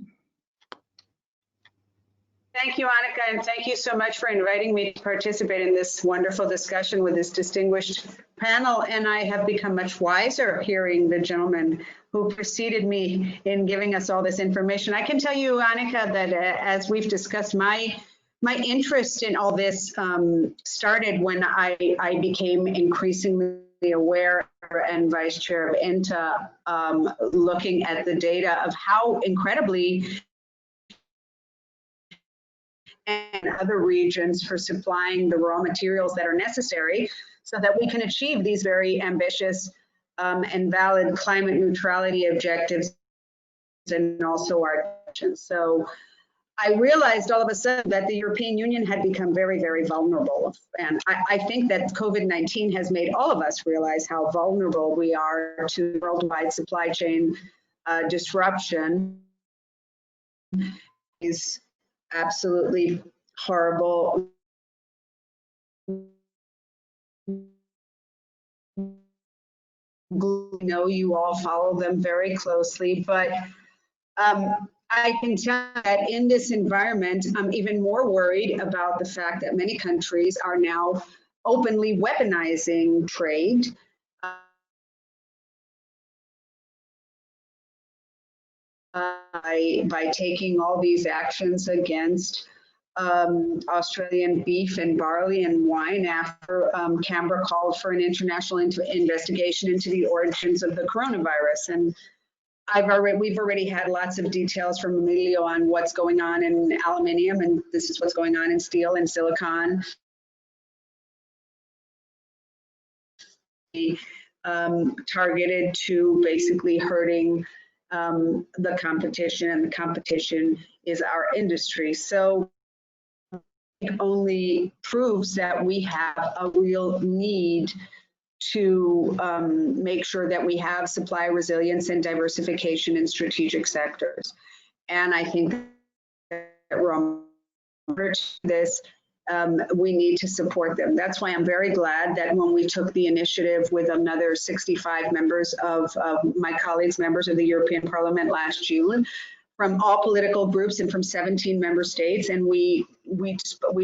Thank you, Annika, and thank you so much for inviting me to participate in this wonderful discussion with this distinguished panel. And I have become much wiser hearing the gentleman who preceded me in giving us all this information. I can tell you, Annika, that as we've discussed, my interest in all this started when I became increasingly aware and Vice Chair of INTA, looking at the data of how incredibly and other regions for supplying the raw materials that are necessary so that we can achieve these very ambitious and valid climate neutrality objectives and also our actions. So I realized all of a sudden that the European Union had become very, very vulnerable. And I think that COVID-19 has made all of us realize how vulnerable we are to worldwide supply chain disruption. Is absolutely horrible. I know you all follow them very closely, but I can tell that in this environment, I'm even more worried about the fact that many countries are now openly weaponizing trade. By taking all these actions against Australian beef and barley and wine after Canberra called for an international investigation into the origins of the coronavirus. And we've already had lots of details from Emilio on what's going on in aluminium, and this is what's going on in steel and silicon. Targeted to basically hurting the competition, and the competition is our industry. So it only proves that we have a real need to make sure that we have supply resilience and diversification in strategic sectors. And I think that this, we need to support them. That's why I'm very glad that when we took the initiative with another 65 members of my colleagues, members of the European Parliament last June, from all political groups and from 17 member states, and we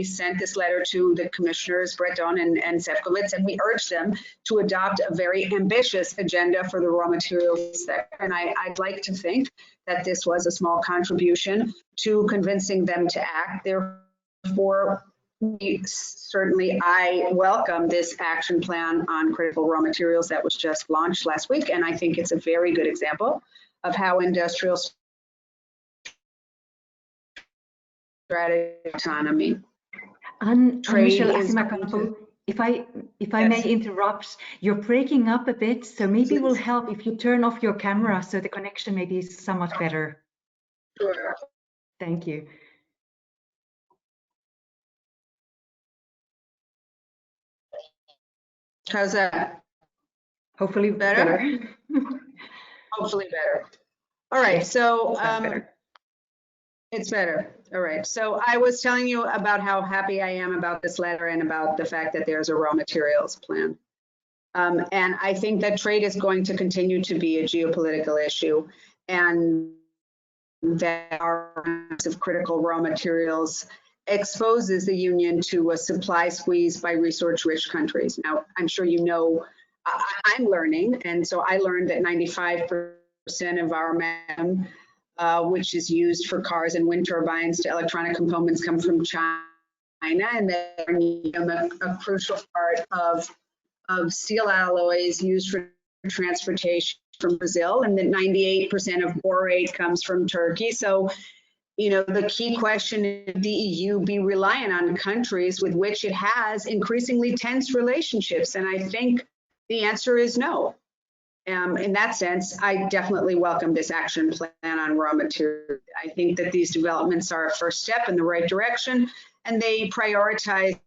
sent this letter to the commissioners Breton and Šefčovič, and we urged them to adopt a very ambitious agenda for the raw materials sector. And I'd like to think that this was a small contribution to convincing them to act. Therefore, I welcome this action plan on critical raw materials that was just launched last week, and I think it's a very good example of how industrial strategy autonomy. trade is Asimakopoulou, if I may interrupt, you're breaking up a bit, so maybe it will help if you turn off your camera so the connection maybe is somewhat better. Sure. Thank you. How's that? Hopefully better. Hopefully better. All right, so Better. it's better. All right, so I was telling you about how happy I am about this letter and about the fact that there's a raw materials plan. And I think that trade is going to continue to be a geopolitical issue, and that our of critical raw materials exposes the Union to a supply squeeze by resource-rich countries. Now, I'm sure you know, I'm learning, and so I learned that 95% of our aluminum, which is used for cars and wind turbines to electronic components, come from China, and they're a crucial part of steel alloys used for transportation from Brazil, and that 98% of borate comes from Turkey. So, you know, the key question is the EU be reliant on countries with which it has increasingly tense relationships? And I think the answer is no. In that sense, I definitely welcome this action plan on raw materials. I think that these developments are a first step in the right direction, and they prioritize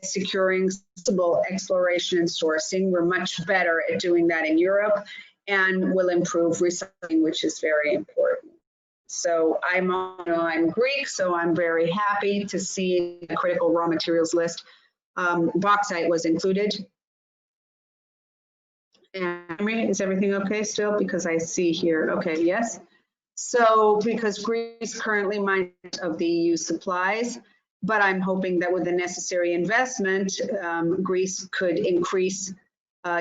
securing sensible exploration and sourcing. We're much better at doing that in Europe, and will improve recycling, which is very important. So I'm Greek, so I'm very happy to see the critical raw materials list. Bauxite was included. And is everything okay still? Because I see here, okay, yes. So because Greece currently mines of the EU supplies, but I'm hoping that with the necessary investment, Greece could increase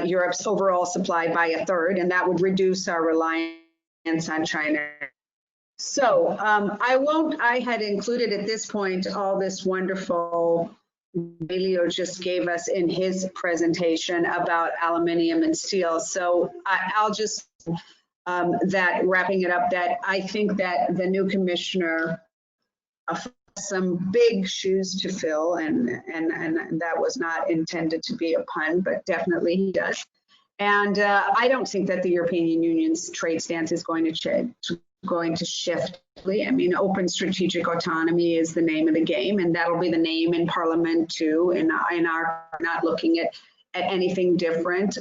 Europe's overall supply by 1/3, and that would reduce our reliance on China. So I had included at this point all this wonderful Emilio just gave us in his presentation about aluminium and steel. So I'll just, wrapping it up, that I think that the new commissioner some big shoes to fill, and that was not intended to be a pun, but definitely he does. And I don't think that the European Union's trade stance is going to shift. I mean, open strategic autonomy is the name of the game, and that'll be the name in Parliament too. And our not looking at anything different.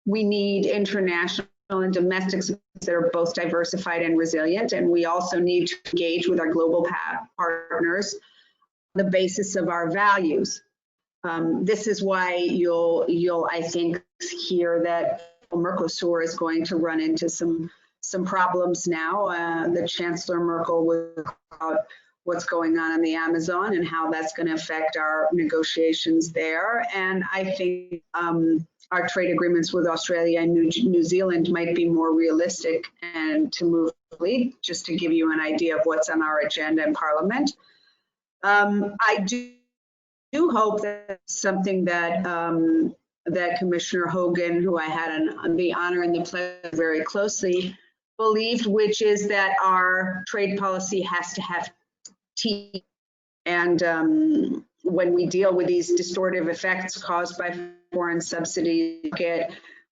We need international and domestic that are both diversified and resilient, and we also need to engage with our global partners on the basis of our values. This is why you'll I think hear that Mercosur is going to run into some problems now. The Chancellor Merkel was about what's going on in the Amazon and how that's going to affect our negotiations there. And I think our trade agreements with Australia and New Zealand might be more realistic and to move quickly, just to give you an idea of what's on our agenda in Parliament. I do hope that something that that Commissioner Hogan, who I had the honor and the pleasure very closely, believed, which is that our trade policy has to have teeth. And when we deal with these distortive effects caused by foreign subsidies,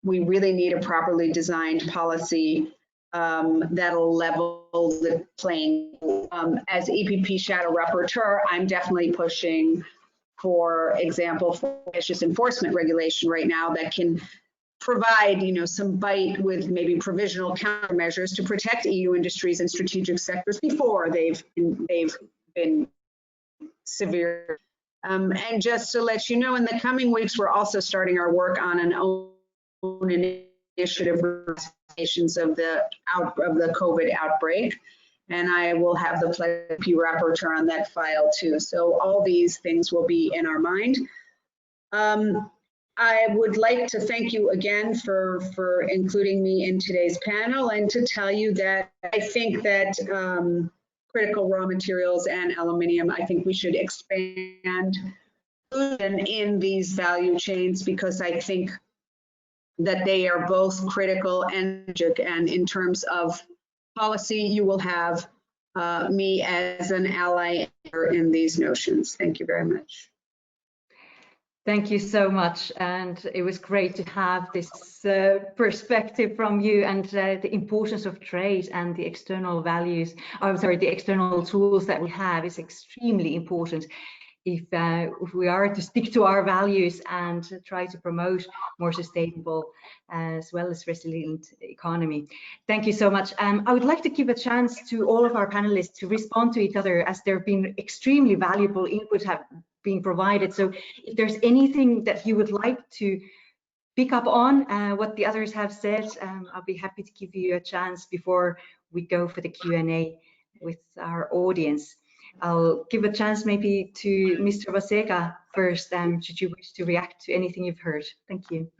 we really need a properly designed policy that'll level the playing. As EPP Shadow Rapporteur, I'm definitely pushing, for example, for ambitious enforcement regulation right now that can provide, some bite with maybe provisional countermeasures to protect EU industries and strategic sectors before they've been severe. And just to let you know, in the coming weeks, we're also starting our work on an own initiative of the COVID outbreak, and I will have the pleasure to be rapporteur on that file too. So all these things will be in our mind. I would like to thank you again for including me in today's panel, and to tell you that I think that critical raw materials and aluminium, I think we should expand in these value chains, because I think that they are both critical and in terms of policy, you will have me as an ally in these notions. Thank you very much. Thank you so much, and it was great to have this perspective from you, and the importance of trade and the external values. I'm sorry, the external tools that we have is extremely important if we are to stick to our values and try to promote more sustainable as well as resilient economy. Thank you so much. I would like to give a chance to all of our panelists to respond to each other, as there have been extremely valuable input have been provided. So if there's anything that you would like to pick up on what the others have said, I'll be happy to give you a chance before we go for the Q&A with our audience. I'll give a chance maybe to Mr. Vaščega first, should you wish to react to anything you've heard. Thank you.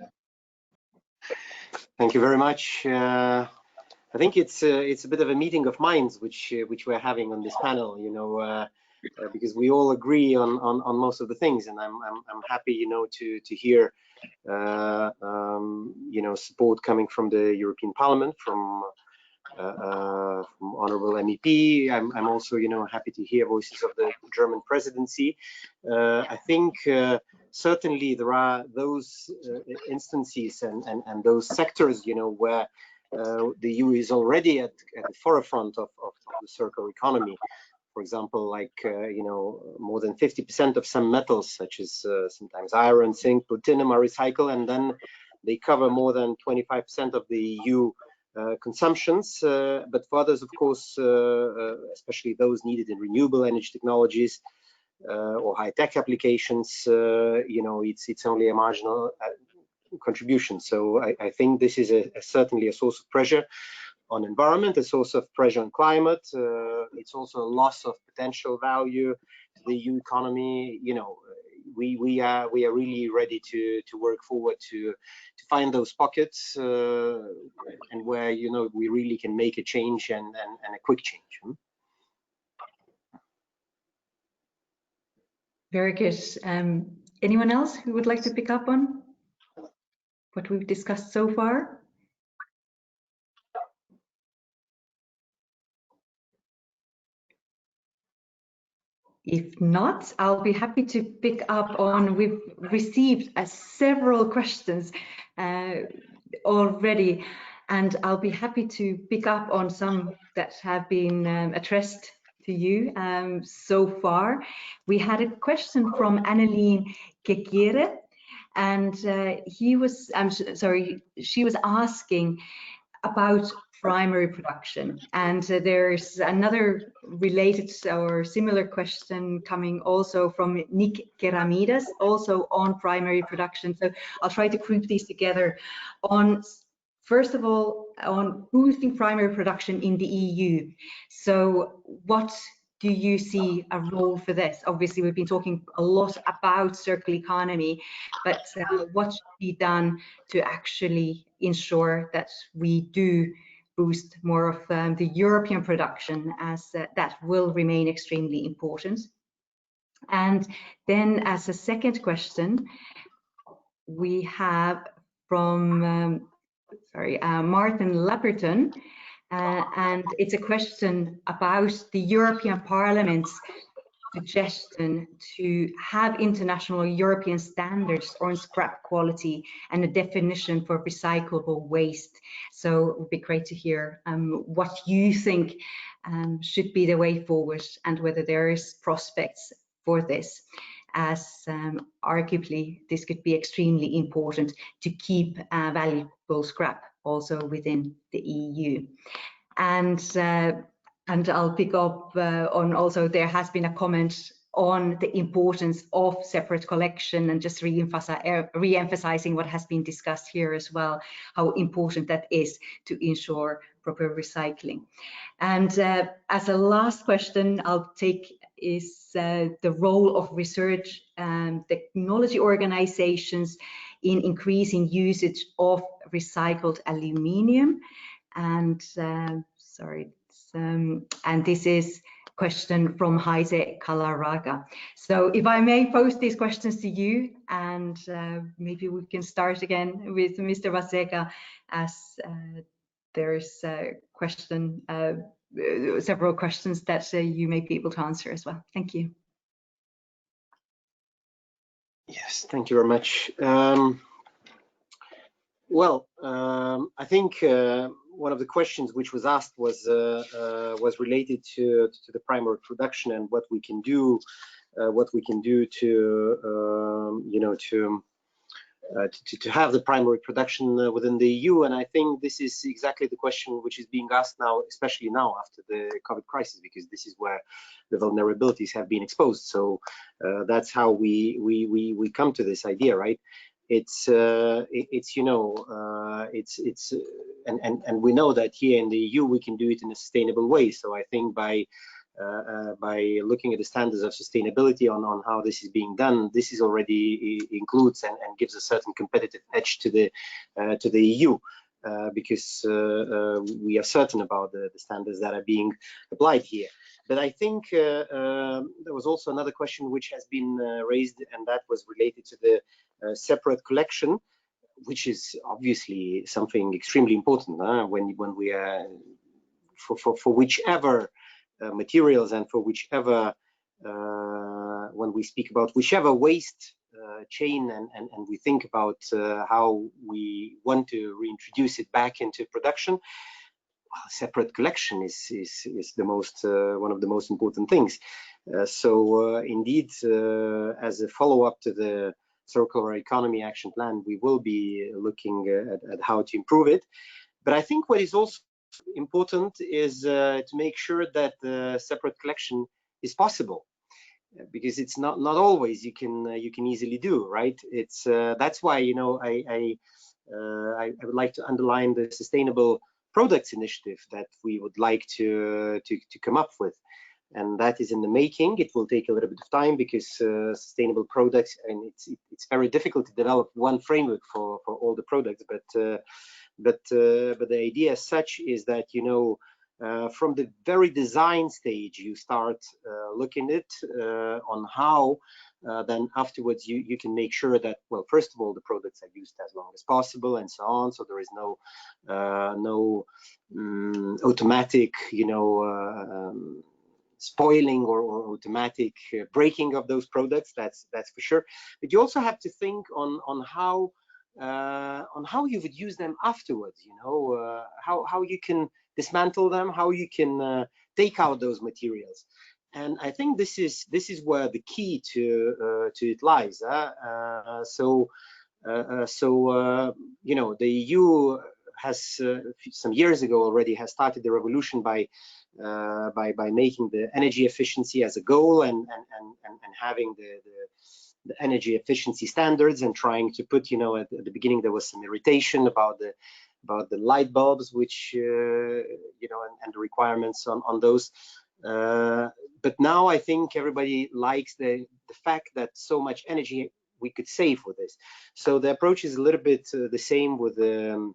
Thank you very much. I think it's a bit of a meeting of minds which we're having on this panel, you know, because we all agree on most of the things, and I'm happy, you know, to hear you know, support coming from the European Parliament, from honorable MEP. I'm also, you know, happy to hear voices of the German presidency. I think certainly there are those instances and those sectors, you know, where the EU is already at the forefront of the circular economy. For example, like, you know, more than 50% of some metals, such as sometimes iron, zinc, platinum, are recycled, and then they cover more than 25% of the EU consumptions. But for others, of course, especially those needed in renewable energy technologies or high-tech applications, you know, it's only a marginal contribution. So I think this is certainly a source of pressure on environment, a source of pressure on climate. It's also a loss of potential value to the EU economy. You know, we are really ready to work forward to find those pockets and where, you know, we really can make a change and a quick change. Very good. Anyone else who would like to pick up on what we've discussed so far? If not, I'll be happy to pick up on, we've received several questions already, and I'll be happy to pick up on some that have been addressed to you so far. We had a question from Annelien Kekere, and she was asking about primary production, and there's another related or similar question coming also from Nick Keramidas, also on primary production. So I'll try to group these together. On, first of all, on boosting primary production in the EU. So what do you see a role for this? Obviously, we've been talking a lot about circular economy, but what should be done to actually ensure that we do boost more of the European production, as that will remain extremely important. And then as a second question, we have from Martin Lapperton, and it's a question about the European Parliament's suggestion to have international European standards on scrap quality and a definition for recyclable waste. So it would be great to hear what you think should be the way forward, and whether there is prospects for this, as arguably this could be extremely important to keep valuable scrap also within the EU. And I'll pick up on also, there has been a comment on the importance of separate collection, and just re-emphasizing what has been discussed here as well, how important that is to ensure proper recycling. And as a last question I'll take is the role of research and technology organizations in increasing usage of recycled aluminium. And and this is question from Heise Kalaraga. So if I may pose these questions to you, and maybe we can start again with Mr. Vaščega, as there's a question several questions that you may be able to answer as well. Thank you. Yes, thank you very much. I think one of the questions which was asked was related to the primary production and what we can do, to have the primary production within the EU. And I think this is exactly the question which is being asked now, especially now after the COVID crisis, because this is where the vulnerabilities have been exposed. So that's how we come to this idea, right? And we know that here in the EU we can do it in a sustainable way. So I think by looking at the standards of sustainability on how this is being done, this is already includes and gives a certain competitive edge to the EU, because we are certain about the standards that are being applied here. But I think there was also another question which has been raised, and that was related to the separate collection, which is obviously something extremely important when we are for whichever materials and for whichever when we speak about whichever waste chain and we think about how we want to reintroduce it back into production, separate collection is the most one of the most important things. Indeed, as a follow-up to the circular economy action plan, we will be looking at how to improve it. But I think what is also important is to make sure that the separate collection is possible, because it's not always you can easily do, right? It's that's why, you know, I would like to underline the sustainable products initiative that we would like to come up with, and that is in the making. It will take a little bit of time because sustainable products, and it's very difficult to develop one framework for all the products, but the idea as such is that, you know, from the very design stage you start looking at on how then afterwards you can make sure that, well, first of all, the products are used as long as possible and so on, so there is no automatic, you know, spoiling or automatic breaking of those products. That's for sure. But you also have to think on how you would use them afterwards, you know, how you can dismantle them, how you can take out those materials. And I think this is where the key to it lies. You know, the EU has some years ago already has started the revolution by making the energy efficiency as a goal and having the energy efficiency standards, and trying to put, you know, at the beginning there was some irritation about the light bulbs, which you know, and the requirements on those. But now I think everybody likes the fact that so much energy we could save with this. So the approach is a little bit the same with the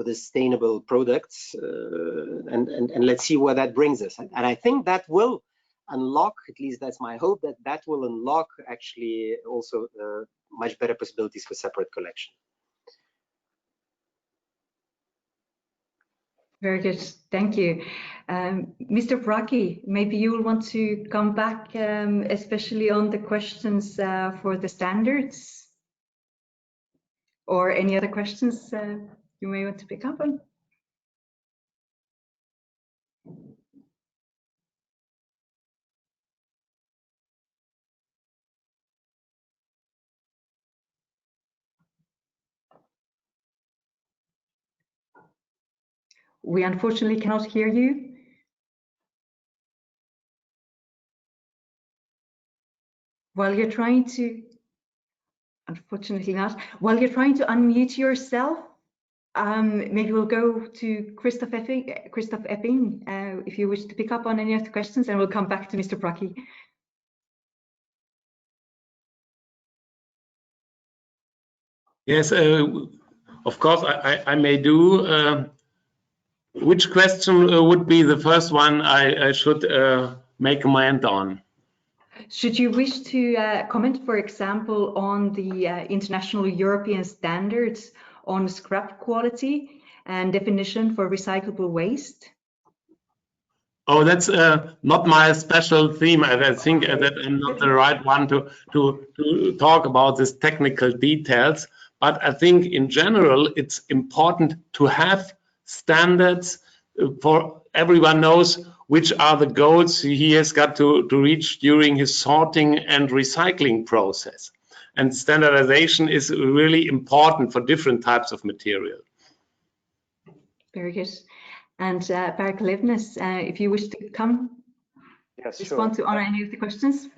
sustainable products, and let's see where that brings us. And I think that will unlock, at least that's my hope, that will unlock actually also much better possibilities for separate collection. Very good, thank you. Mr. Braghi, maybe you will want to come back, especially on the questions for the standards, or any other questions you may want to pick up on. We unfortunately cannot hear you. While you're trying to, unfortunately not, while you're trying to unmute yourself, maybe we'll go to Christoph Epping, if you wish to pick up on any of the questions, and we'll come back to Mr. Braghi. Yes, of course, I may do. Which question would be the first one I should make a comment on? Should you wish to comment, for example, on the international European standards on scrap quality and definition for recyclable waste? Oh, that's not my special theme. I think that I'm not the right one to talk about these technical details. But I think in general, it's important to have standards for everyone knows which are the goals he has got to reach during his sorting and recycling process. And standardization is really important for different types of material. Very good. And Klevnäs, if you wish to come, yes, respond sure. to any of the questions.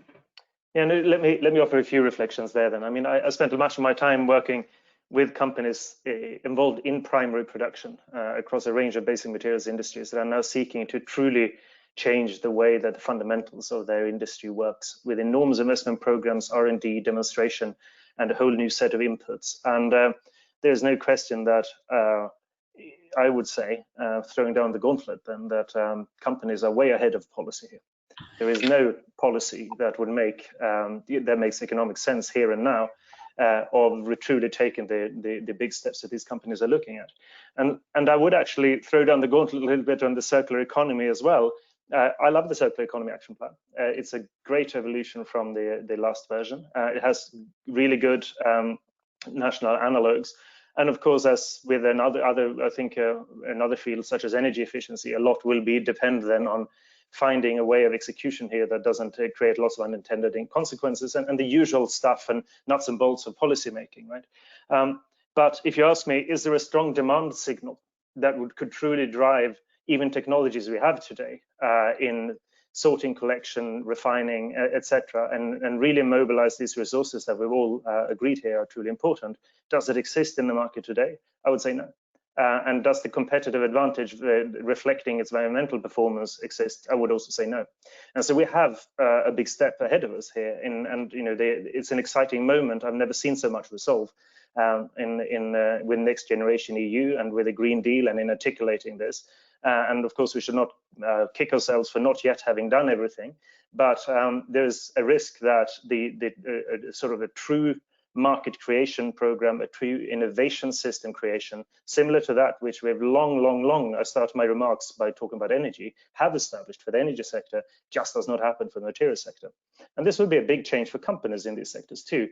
Yeah, no, let me offer a few reflections there then. I mean, I spent much of my time working with companies involved in primary production across a range of basic materials industries that are now seeking to truly change the way that the fundamentals of their industry works with enormous investment programs, R&D, demonstration, and a whole new set of inputs. And there's no question that I would say, throwing down the gauntlet, then that companies are way ahead of policy here. There is no policy that would make that makes economic sense here and now of truly taking the big steps that these companies are looking at. And I would actually throw down the gauntlet a little bit on the circular economy as well. I love the Circular Economy Action Plan. It's a great evolution from the last version. It has really good national analogues. And of course, as with I think another field such as energy efficiency, a lot will depend then on finding a way of execution here that doesn't create lots of unintended consequences and the usual stuff and nuts and bolts of policy making, right? But if you ask me, is there a strong demand signal that could truly drive even technologies we have today in sorting, collection, refining, etc., and really mobilize these resources that we've all agreed here are truly important? Does it exist in the market today? I would say no. And does the competitive advantage reflecting its environmental performance exist? I would also say no. And so we have a big step ahead of us here, and you know, it's an exciting moment. I've never seen so much resolve with Next Generation EU and with the Green Deal and in articulating this. And of course, we should not kick ourselves for not yet having done everything, but there's a risk that sort of a true market creation program, a true innovation system creation, similar to that which we've long, I start my remarks by talking about energy, have established for the energy sector, just does not happen for the materials sector. And this would be a big change for companies in these sectors too.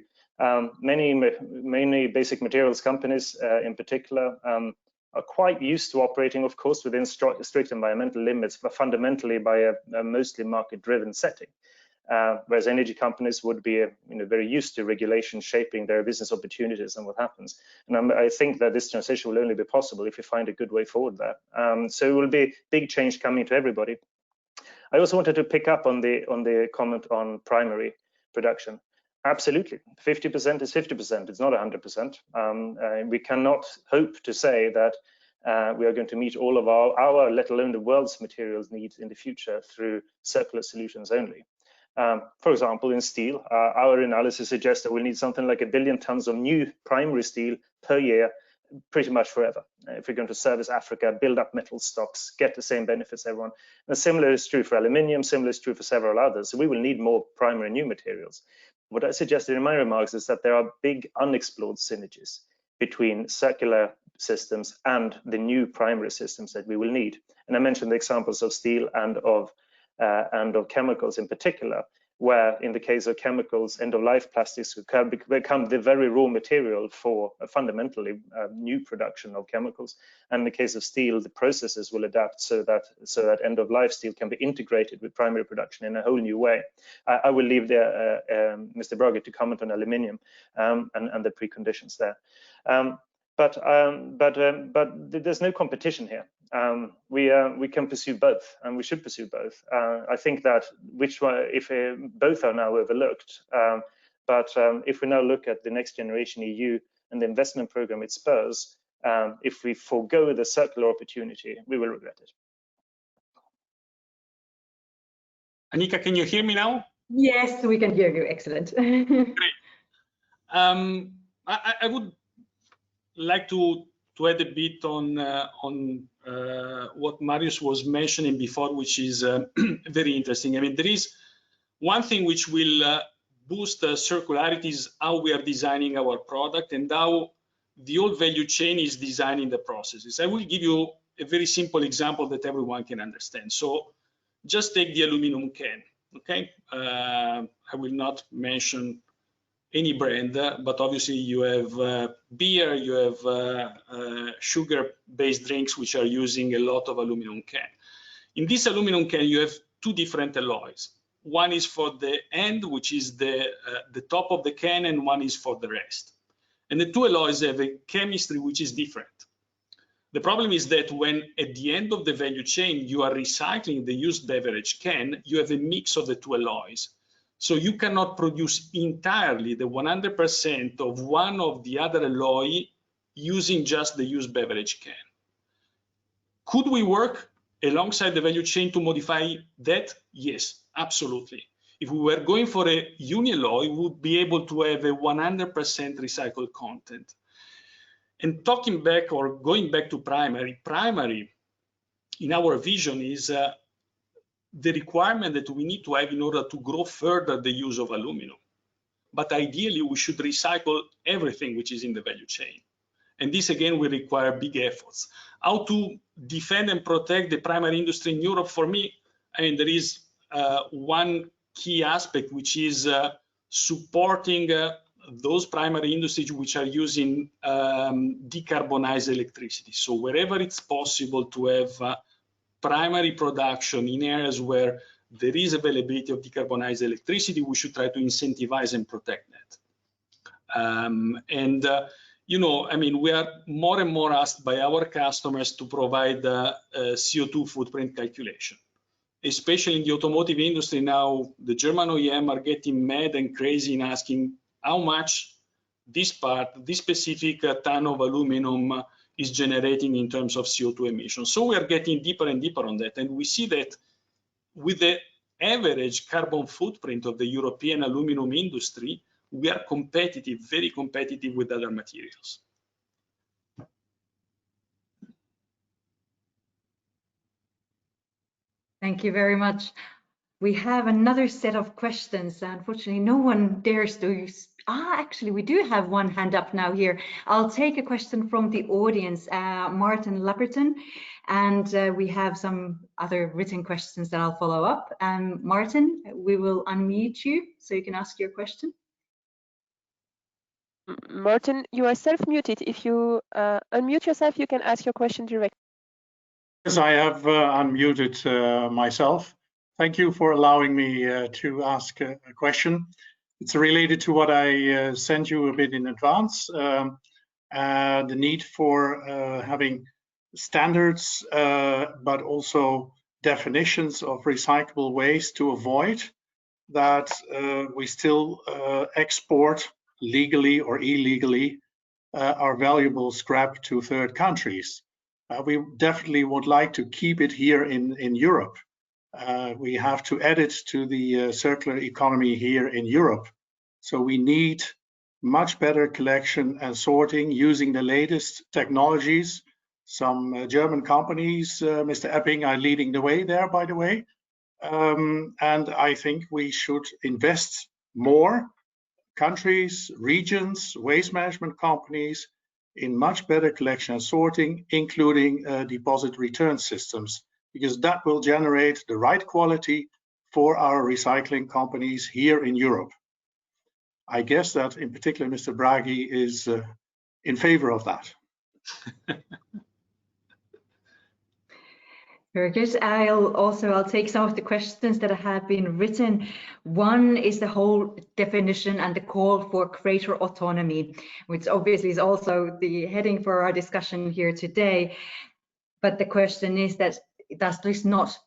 Many basic materials companies in particular are quite used to operating, of course, within strict environmental limits, but fundamentally by a mostly market-driven setting. Whereas energy companies would be very used to regulation shaping their business opportunities and what happens. And I think that this transition will only be possible if you find a good way forward there. So it will be big change coming to everybody. I also wanted to pick up on the comment on primary production. Absolutely, 50% is 50%. It's not 100%. We cannot hope to say that we are going to meet all of our, let alone the world's materials needs in the future through circular solutions only. For example, in steel, our analysis suggests that we'll need something like 1 billion tons of new primary steel per year, pretty much forever, if we're going to service Africa, build up metal stocks, get the same benefits everyone. And similar is true for aluminium, similar is true for several others. So we will need more primary new materials. What I suggested in my remarks is that there are big unexplored synergies between circular systems and the new primary systems that we will need. And I mentioned the examples of steel and of chemicals in particular, where in the case of chemicals, end-of-life plastics become the very raw material for a fundamentally new production of chemicals. And in the case of steel, the processes will adapt so that end-of-life steel can be integrated with primary production in a whole new way. I will leave there Mr. Braghi to comment on aluminium and the preconditions there. But there's no competition here. We can pursue both, and we should pursue both. I think that if both are now overlooked, but if we now look at the Next Generation EU and the investment program it spurs, if we forego the circular opportunity, we will regret it. Annika, can you hear me now? Yes, we can hear you. Excellent. Great. I would like to add a bit on what Marius was mentioning before, which is very interesting. I mean, there is one thing which will boost circularity is how we are designing our product and how the whole value chain is designing the processes. I will give you a very simple example that everyone can understand. So Just take the aluminum can, okay? I will not mention any brand, but obviously you have beer, you have sugar-based drinks which are using a lot of aluminum can. In this aluminum can, you have two different alloys. One is for the end, which is the top of the can, and one is for the rest. And the two alloys have a chemistry which is different. The problem is that when at the end of the value chain, you are recycling the used beverage can, you have a mix of the two alloys. So you cannot produce entirely the 100% of one of the other alloy using just the used beverage can. Could we work alongside the value chain to modify that? Yes, absolutely. If we were going for a uni-alloy, we would be able to have a 100% recycled content. And talking back or going back to primary in our vision is the requirement that we need to have in order to grow further the use of aluminum. But ideally, we should recycle everything which is in the value chain. And this, again, will require big efforts. How to defend and protect the primary industry in Europe? For me, I mean, there is one key aspect, which is supporting those primary industries which are using decarbonized electricity. So wherever it's possible to have primary production in areas where there is availability of decarbonized electricity, we should try to incentivize and protect that. You know, I mean, we are more and more asked by our customers to provide CO2 footprint calculation. Especially in the automotive industry now, the German OEM are getting mad and crazy in asking how much this part, this specific ton of aluminum is generating in terms of CO2 emissions. So we are getting deeper and deeper on that. And we see that with the average carbon footprint of the European aluminum industry, we are competitive, very competitive with other materials. Thank you very much. We have another set of questions. Unfortunately, no one dares to use. Actually, we do have one hand up now here. I'll take a question from the audience, Martin Lapperton, and we have some other written questions that I'll follow up. Martin, we will unmute you so you can ask your question. Martin, you are self-muted. If you unmute yourself, you can ask your question directly. Yes, I have unmuted myself. Thank you for allowing me to ask a question. It's related to what I sent you a bit in advance, the need for having standards, but also definitions of recyclable waste to avoid that we still export legally or illegally our valuable scrap to third countries. We definitely would like to keep it here in Europe. We have to add it to the circular economy here in Europe. So we need much better collection and sorting using the latest technologies. Some German companies, Mr. Epping, are leading the way there, by the way. And I think we should invest more, countries, regions, waste management companies, in much better collection and sorting, including deposit return systems, because that will generate the right quality for our recycling companies here in Europe. I guess that in particular, Mr. Braghi is in favor of that. Very good. I'll take some of the questions that have been written. One is the whole definition and the call for greater autonomy, which obviously is also the heading for our discussion here today. But the question is that does this not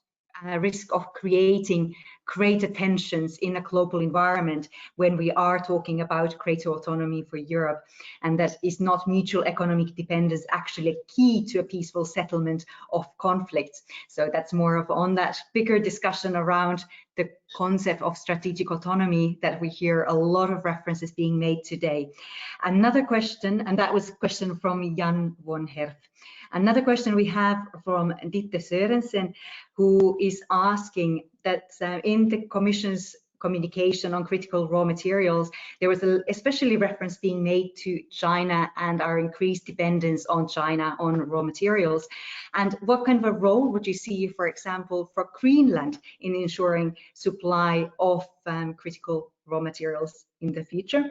risk of creating greater tensions in a global environment when we are talking about greater autonomy for Europe, and that is not mutual economic dependence actually a key to a peaceful settlement of conflicts? So that's more of on that bigger discussion around the concept of strategic autonomy that we hear a lot of references being made today. Another question, and that was a question from Jan von Herf. Another question we have from Ditte Sørensen, who is asking that in the Commission's communication on critical raw materials, there was especially reference being made to China and our increased dependence on China on raw materials. And what kind of a role would you see, for example, for Greenland in ensuring supply of critical raw materials in the future?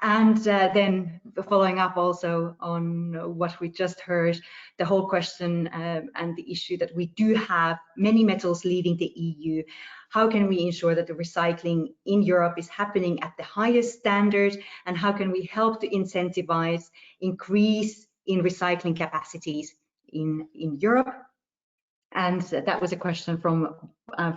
And then following up also on what we just heard, the whole question and the issue that we do have many metals leaving the EU. How can we ensure that the recycling in Europe is happening at the highest standard? And how can we help to incentivize increase in recycling capacities in Europe? And that was a question from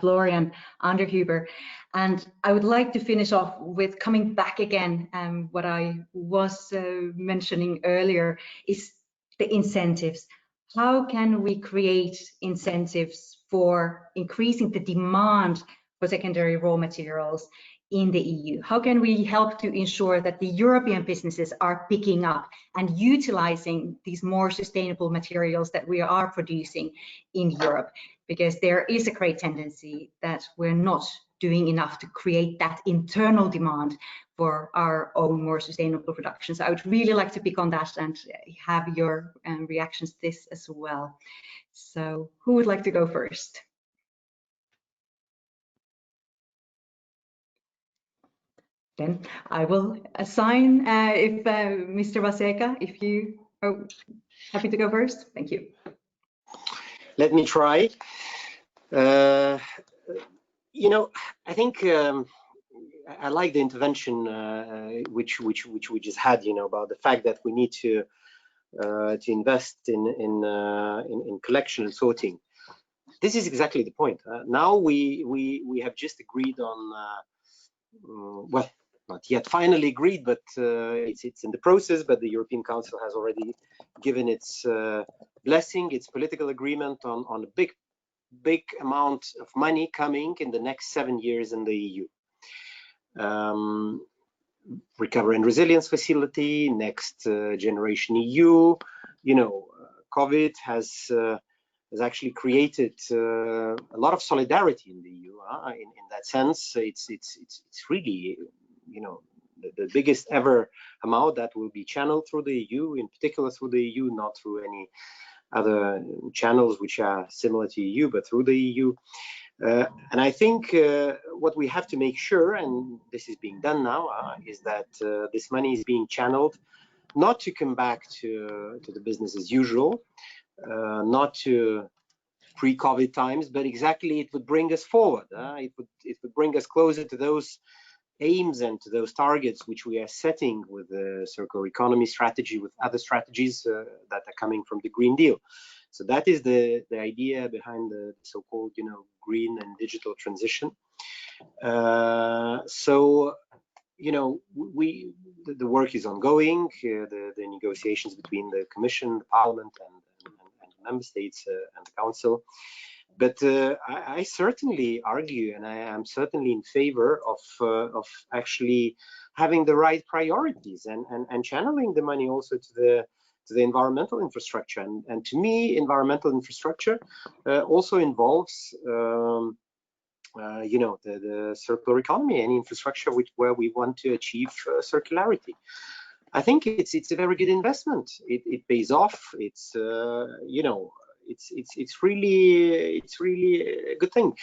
Florian Anderhuber. And I would like to finish off with coming back again. What I was mentioning earlier is the incentives. How can we create incentives for increasing the demand for secondary raw materials in the EU? How can we help to ensure that the European businesses are picking up and utilizing these more sustainable materials that we are producing in Europe? Because there is a great tendency that we're not doing enough to create that internal demand for our own more sustainable production. So I would really like to pick on that and have your reactions to this as well. So who would like to go first? Then I will assign if Mr. Vaščega, if you are happy to go first. Thank you. Let me try. You know, I think I like the intervention which we just had. You know, about the fact that we need to invest in collection and sorting. This is exactly the point. Now we have just agreed on well, not yet finally agreed, but it's in the process. But the European Council has already given its blessing, its political agreement on a big amount of money coming in the next 7 years in the EU. Recovery and Resilience Facility, Next Generation EU. You know, COVID has actually created a lot of solidarity in the EU. In that sense, it's really, you know, the biggest ever amount that will be channeled through the EU, in particular through the EU, not through any other channels which are similar to EU, but through the EU. And I think what we have to make sure, and this is being done now, is that this money is being channeled not to come back to the business as usual, not to pre-COVID times, but exactly it would bring us forward. It would bring us closer to those aims and to those targets which we are setting with the circular economy strategy, with other strategies that are coming from the Green Deal. So that is the idea behind the so-called, you know, green and digital transition. So, you know, the work is ongoing. The negotiations between the Commission, the Parliament, and the Member States and the Council. But I certainly argue, and I am certainly in favor of actually having the right priorities and channeling the money also to the environmental infrastructure. And to me, environmental infrastructure also involves, you know, the circular economy, any infrastructure where we want to achieve circularity. I think it's a very good investment. It pays off. It's you know, it's really a good thing.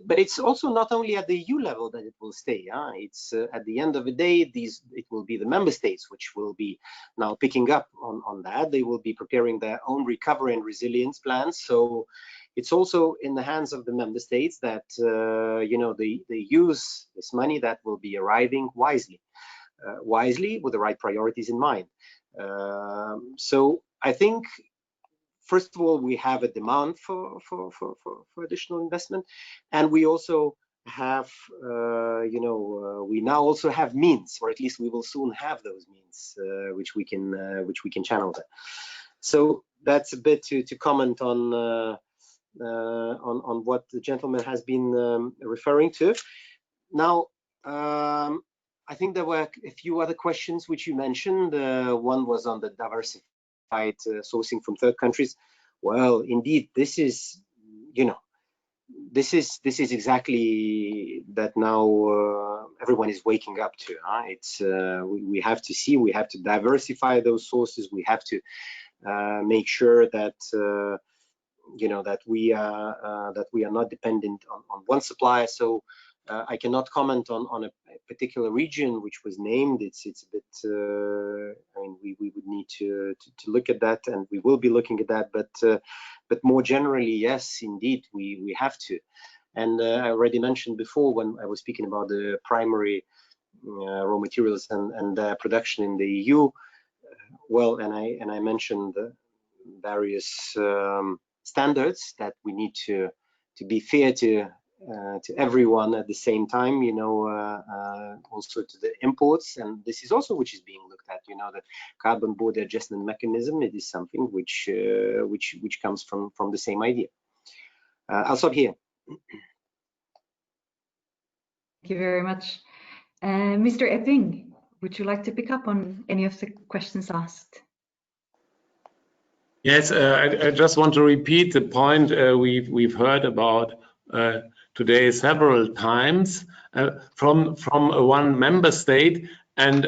But it's also not only at the EU level that it will stay. It's at the end of the day, it will be the member states which will be now picking up on that. They will be preparing their own recovery and resilience plans. So it's also in the hands of the member states that you know, they use this money that will be arriving wisely with the right priorities in mind. So I think, first of all, we have a demand for additional investment, and we also have, you know, we now also have means, or at least we will soon have those means, which we can channel there. So that's a bit to comment on what the gentleman has been referring to. Now, I think there were a few other questions which you mentioned. One was on the diversified sourcing from third countries. Well, indeed, this is, you know, this is exactly that now everyone is waking up to. It's we have to see, we have to diversify those sources, we have to make sure that you know, that we are not dependent on one supplier. So I cannot comment on a particular region which was named. It's a bit. I mean, we would need to look at that, and we will be looking at that. But more generally, yes, indeed, we have to. And I already mentioned before when I was speaking about the primary raw materials and production in the EU. Well, and I mentioned the various standards that we need to be fair to everyone at the same time, you know, also to the imports. And this is also which is being looked at, you know, the carbon border adjustment mechanism. It is something which comes from the same idea. I'll stop here. Thank you very much. Mr. Epping, would you like to pick up on any of the questions asked? Yes, I just want to repeat the point we've heard about today several times from one member state, and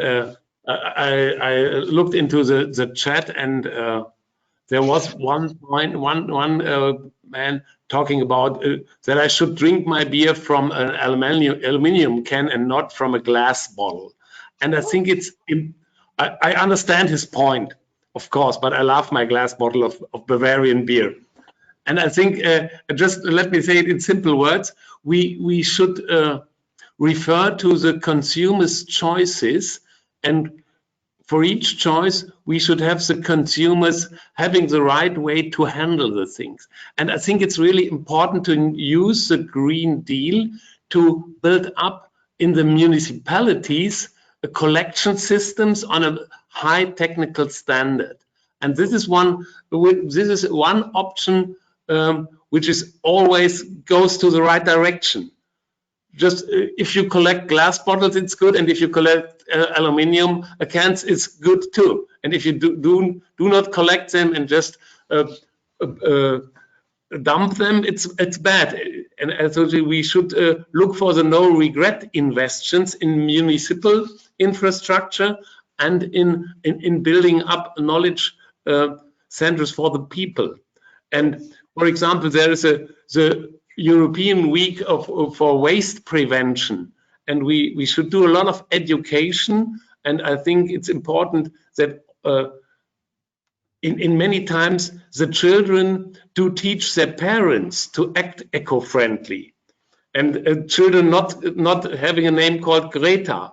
I looked into the chat, and there was one man talking about that I should drink my beer from an aluminium can and not from a glass bottle. And I think it's, I understand his point, of course, but I love my glass bottle of Bavarian beer. And I think, just let me say it in simple words, we should refer to the consumer's choices, and for each choice, we should have the consumers having the right way to handle the things. And I think it's really important to use the Green Deal to build up in the municipalities collection systems on a high technical standard. And this is one option which is always goes to the right direction. Just if you collect glass bottles, it's good, and if you collect aluminium cans, it's good too. And if you do not collect them and just dump them, it's bad. And I thought we should look for the no regret investments in municipal infrastructure and in building up knowledge centers for the people. And for example, there is the European Week for Waste Prevention, and we should do a lot of education. And I think it's important that in many times the children do teach their parents to act eco-friendly, and children not having a name called Greta.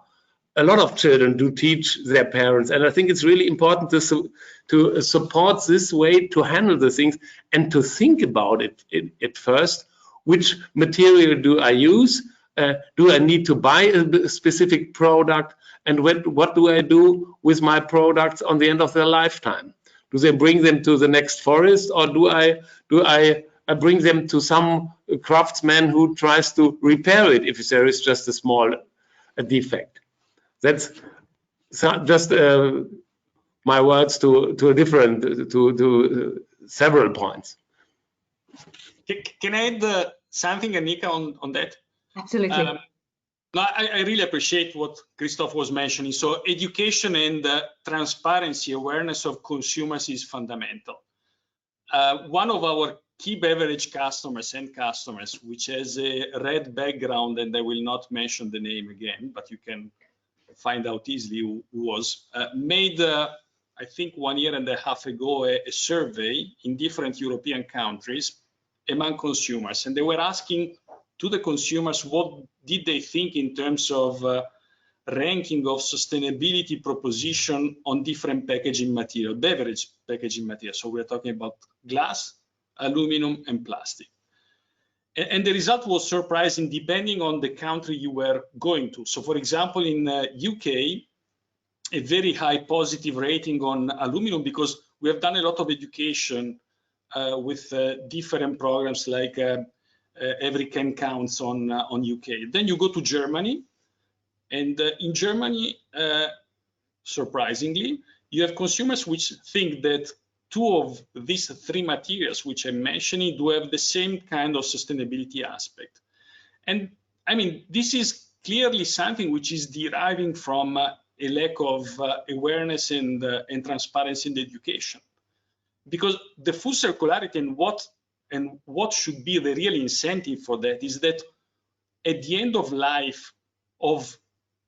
A lot of children do teach their parents, and I think it's really important to support this way to handle the things and to think about it at first. Which material do I use? Do I need to buy a specific product? And what do I do with my products on the end of their lifetime? Do they bring them to the next forest, or do I bring them to some craftsman who tries to repair it if there is just a small defect? That's just my words to several points. Can I add something, Annika, on that? Absolutely. No, I really appreciate what Christoph was mentioning. So education and transparency, awareness of consumers is fundamental. One of our key beverage customers, which has a red background, and I will not mention the name again, but you can find out easily who was, made, I think 1.5 years ago, a survey in different European countries among consumers, and they were asking to the consumers what did they think in terms of ranking of sustainability proposition on different packaging material, beverage packaging material. So we're talking about glass, aluminum, and plastic. And the result was surprising depending on the country you were going to. So for example, in UK, a very high positive rating on aluminum, because we have done a lot of education with different programs like Every Can Counts on UK. Then you go to Germany, and in Germany, surprisingly, you have consumers which think that two of these three materials which I'm mentioning do have the same kind of sustainability aspect. And I mean, this is clearly something which is deriving from a lack of awareness and transparency in the education. Because the full circularity and what should be the real incentive for that is that at the end of life of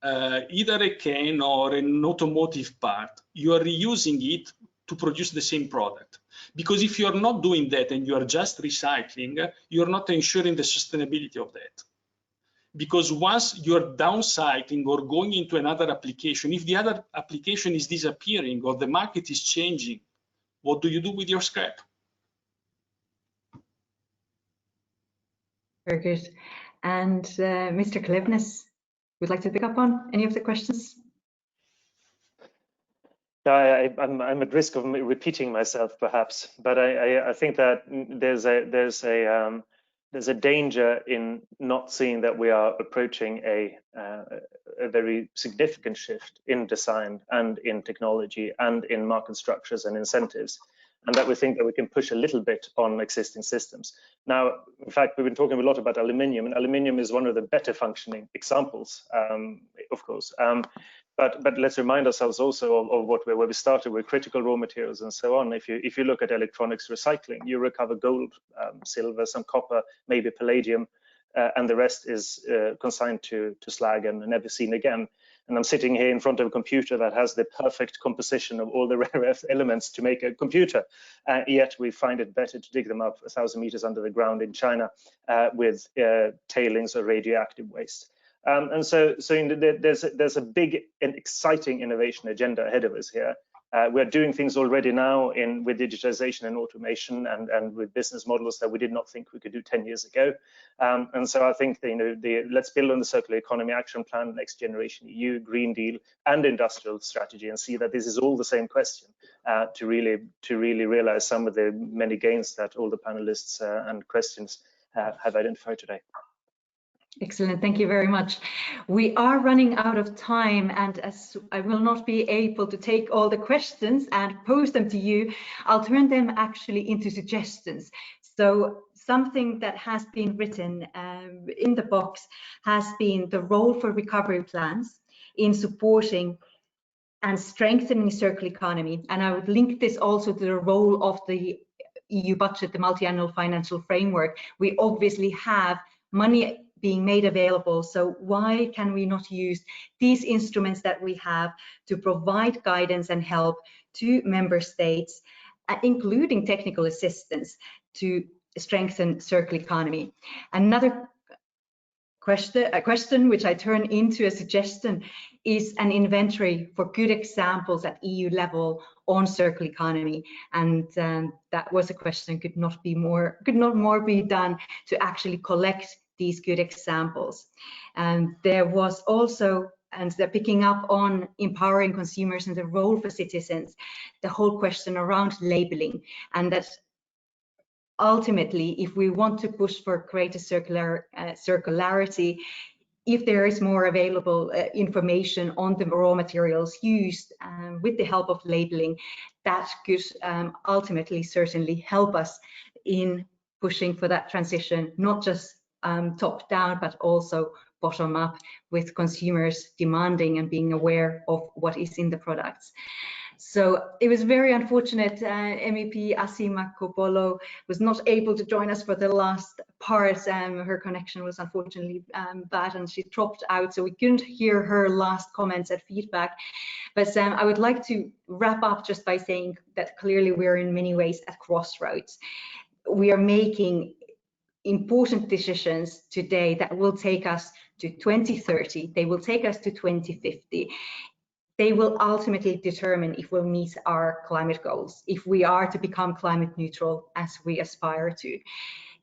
either a can or an automotive part, you are reusing it to produce the same product. Because if you're not doing that and you are just recycling, you're not ensuring the sustainability of that. Because once you're downcycling or going into another application, if the other application is disappearing or the market is changing, what do you do with your scrap? Very good. And Mr. Klevnäs, would like to pick up on any of the questions? No, I'm at risk of repeating myself, perhaps, but I think that there's a danger in not seeing that we are approaching a very significant shift in design and in technology and in market structures and incentives, and that we think that we can push a little bit on existing systems. Now, in fact, we've been talking a lot about aluminium, and aluminium is one of the better functioning examples, of course. But let's remind ourselves also of where we started with critical raw materials and so on. If you look at electronics recycling, you recover gold, silver, some copper, maybe palladium, and the rest is consigned to slag and never seen again. And I'm sitting here in front of a computer that has the perfect composition of all the rare earth elements to make a computer, yet we find it better to dig them up 1,000 meters under the ground in China with tailings or radioactive waste. And so there's a big and exciting innovation agenda ahead of us here. We're doing things already now with digitization and automation and with business models that we did not think we could do 10 years ago. And so I think let's build on the circular economy action plan, next generation EU, Green Deal, and industrial strategy, and see that this is all the same question to really realize some of the many gains that all the panelists and questions have identified today. Excellent, thank you very much. We are running out of time, and as I will not be able to take all the questions and pose them to you, I'll turn them actually into suggestions. So something that has been written in the box has been the role for recovery plans in supporting and strengthening circular economy. And I would link this also to the role of the EU budget, the multi-annual financial framework. We obviously have money being made available, so why can we not use these instruments that we have to provide guidance and help to member states, including technical assistance, to strengthen circular economy? Another question which I turn into a suggestion is an inventory for good examples at EU level on circular economy, and that was a question could not more be done to actually collect these good examples. And there was also, and they're picking up on empowering consumers and the role for citizens, the whole question around labeling, and that ultimately, if we want to push for greater circularity, if there is more available information on the raw materials used with the help of labeling, that could ultimately certainly help us in pushing for that transition, not just top down, but also bottom up, with consumers demanding and being aware of what is in the products. So it was very unfortunate MEP Asimakopoulou was not able to join us for the last part. Her connection was unfortunately bad and she dropped out, so we couldn't hear her last comments and feedback. But I would like to wrap up just by saying that clearly we're in many ways at crossroads. We are making important decisions today that will take us to 2030, they will take us to 2050. They will ultimately determine if we'll meet our climate goals, if we are to become climate neutral as we aspire to,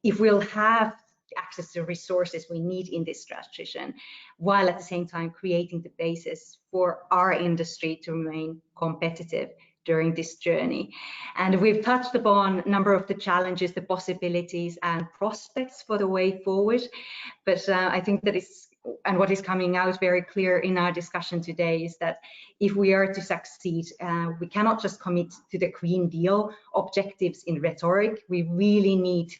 if we'll have access to resources we need in this transition, while at the same time creating the basis for our industry to remain competitive during this journey. And we've touched upon a number of the challenges, the possibilities and prospects for the way forward, but I think that it's and what is coming out very clear in our discussion today is that if we are to succeed, we cannot just commit to the Green Deal objectives in rhetoric. We really need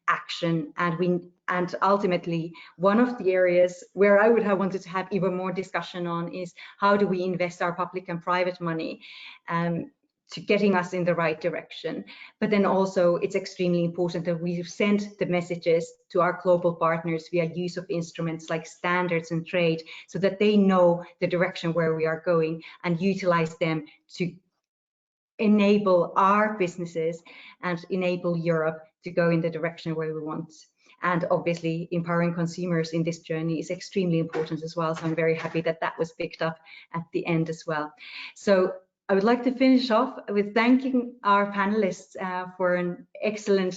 action, and ultimately one of the areas where I would have wanted to have even more discussion on is how do we invest our public and private money to getting us in the right direction. But then also it's extremely important that we send the messages to our global partners via use of instruments like standards and trade, so that they know the direction where we are going and utilize them to enable our businesses and enable Europe to go in the direction where we want. And obviously empowering consumers in this journey is extremely important as well. So I'm very happy that that was picked up at the end as well. So I would like to finish off with thanking our panelists for an excellent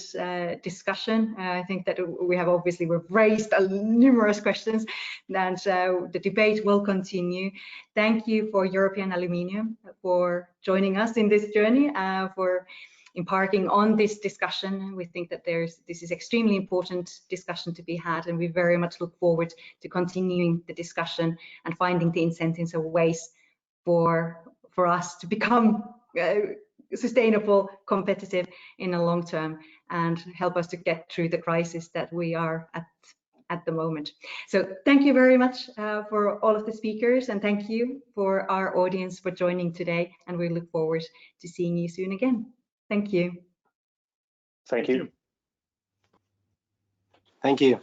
discussion. I think that we've raised numerous questions, and the debate will continue. Thank you for European Aluminium for joining us in this journey, for embarking on this discussion. We think that this is extremely important discussion to be had, and we very much look forward to continuing the discussion and finding the incentives and ways for us to become sustainable, competitive in the long term, and help us to get through the crisis that we are at the moment. So thank you very much for all of the speakers, and thank you for our audience for joining today, and we look forward to seeing you soon again. Thank you. Thank you. Thank you.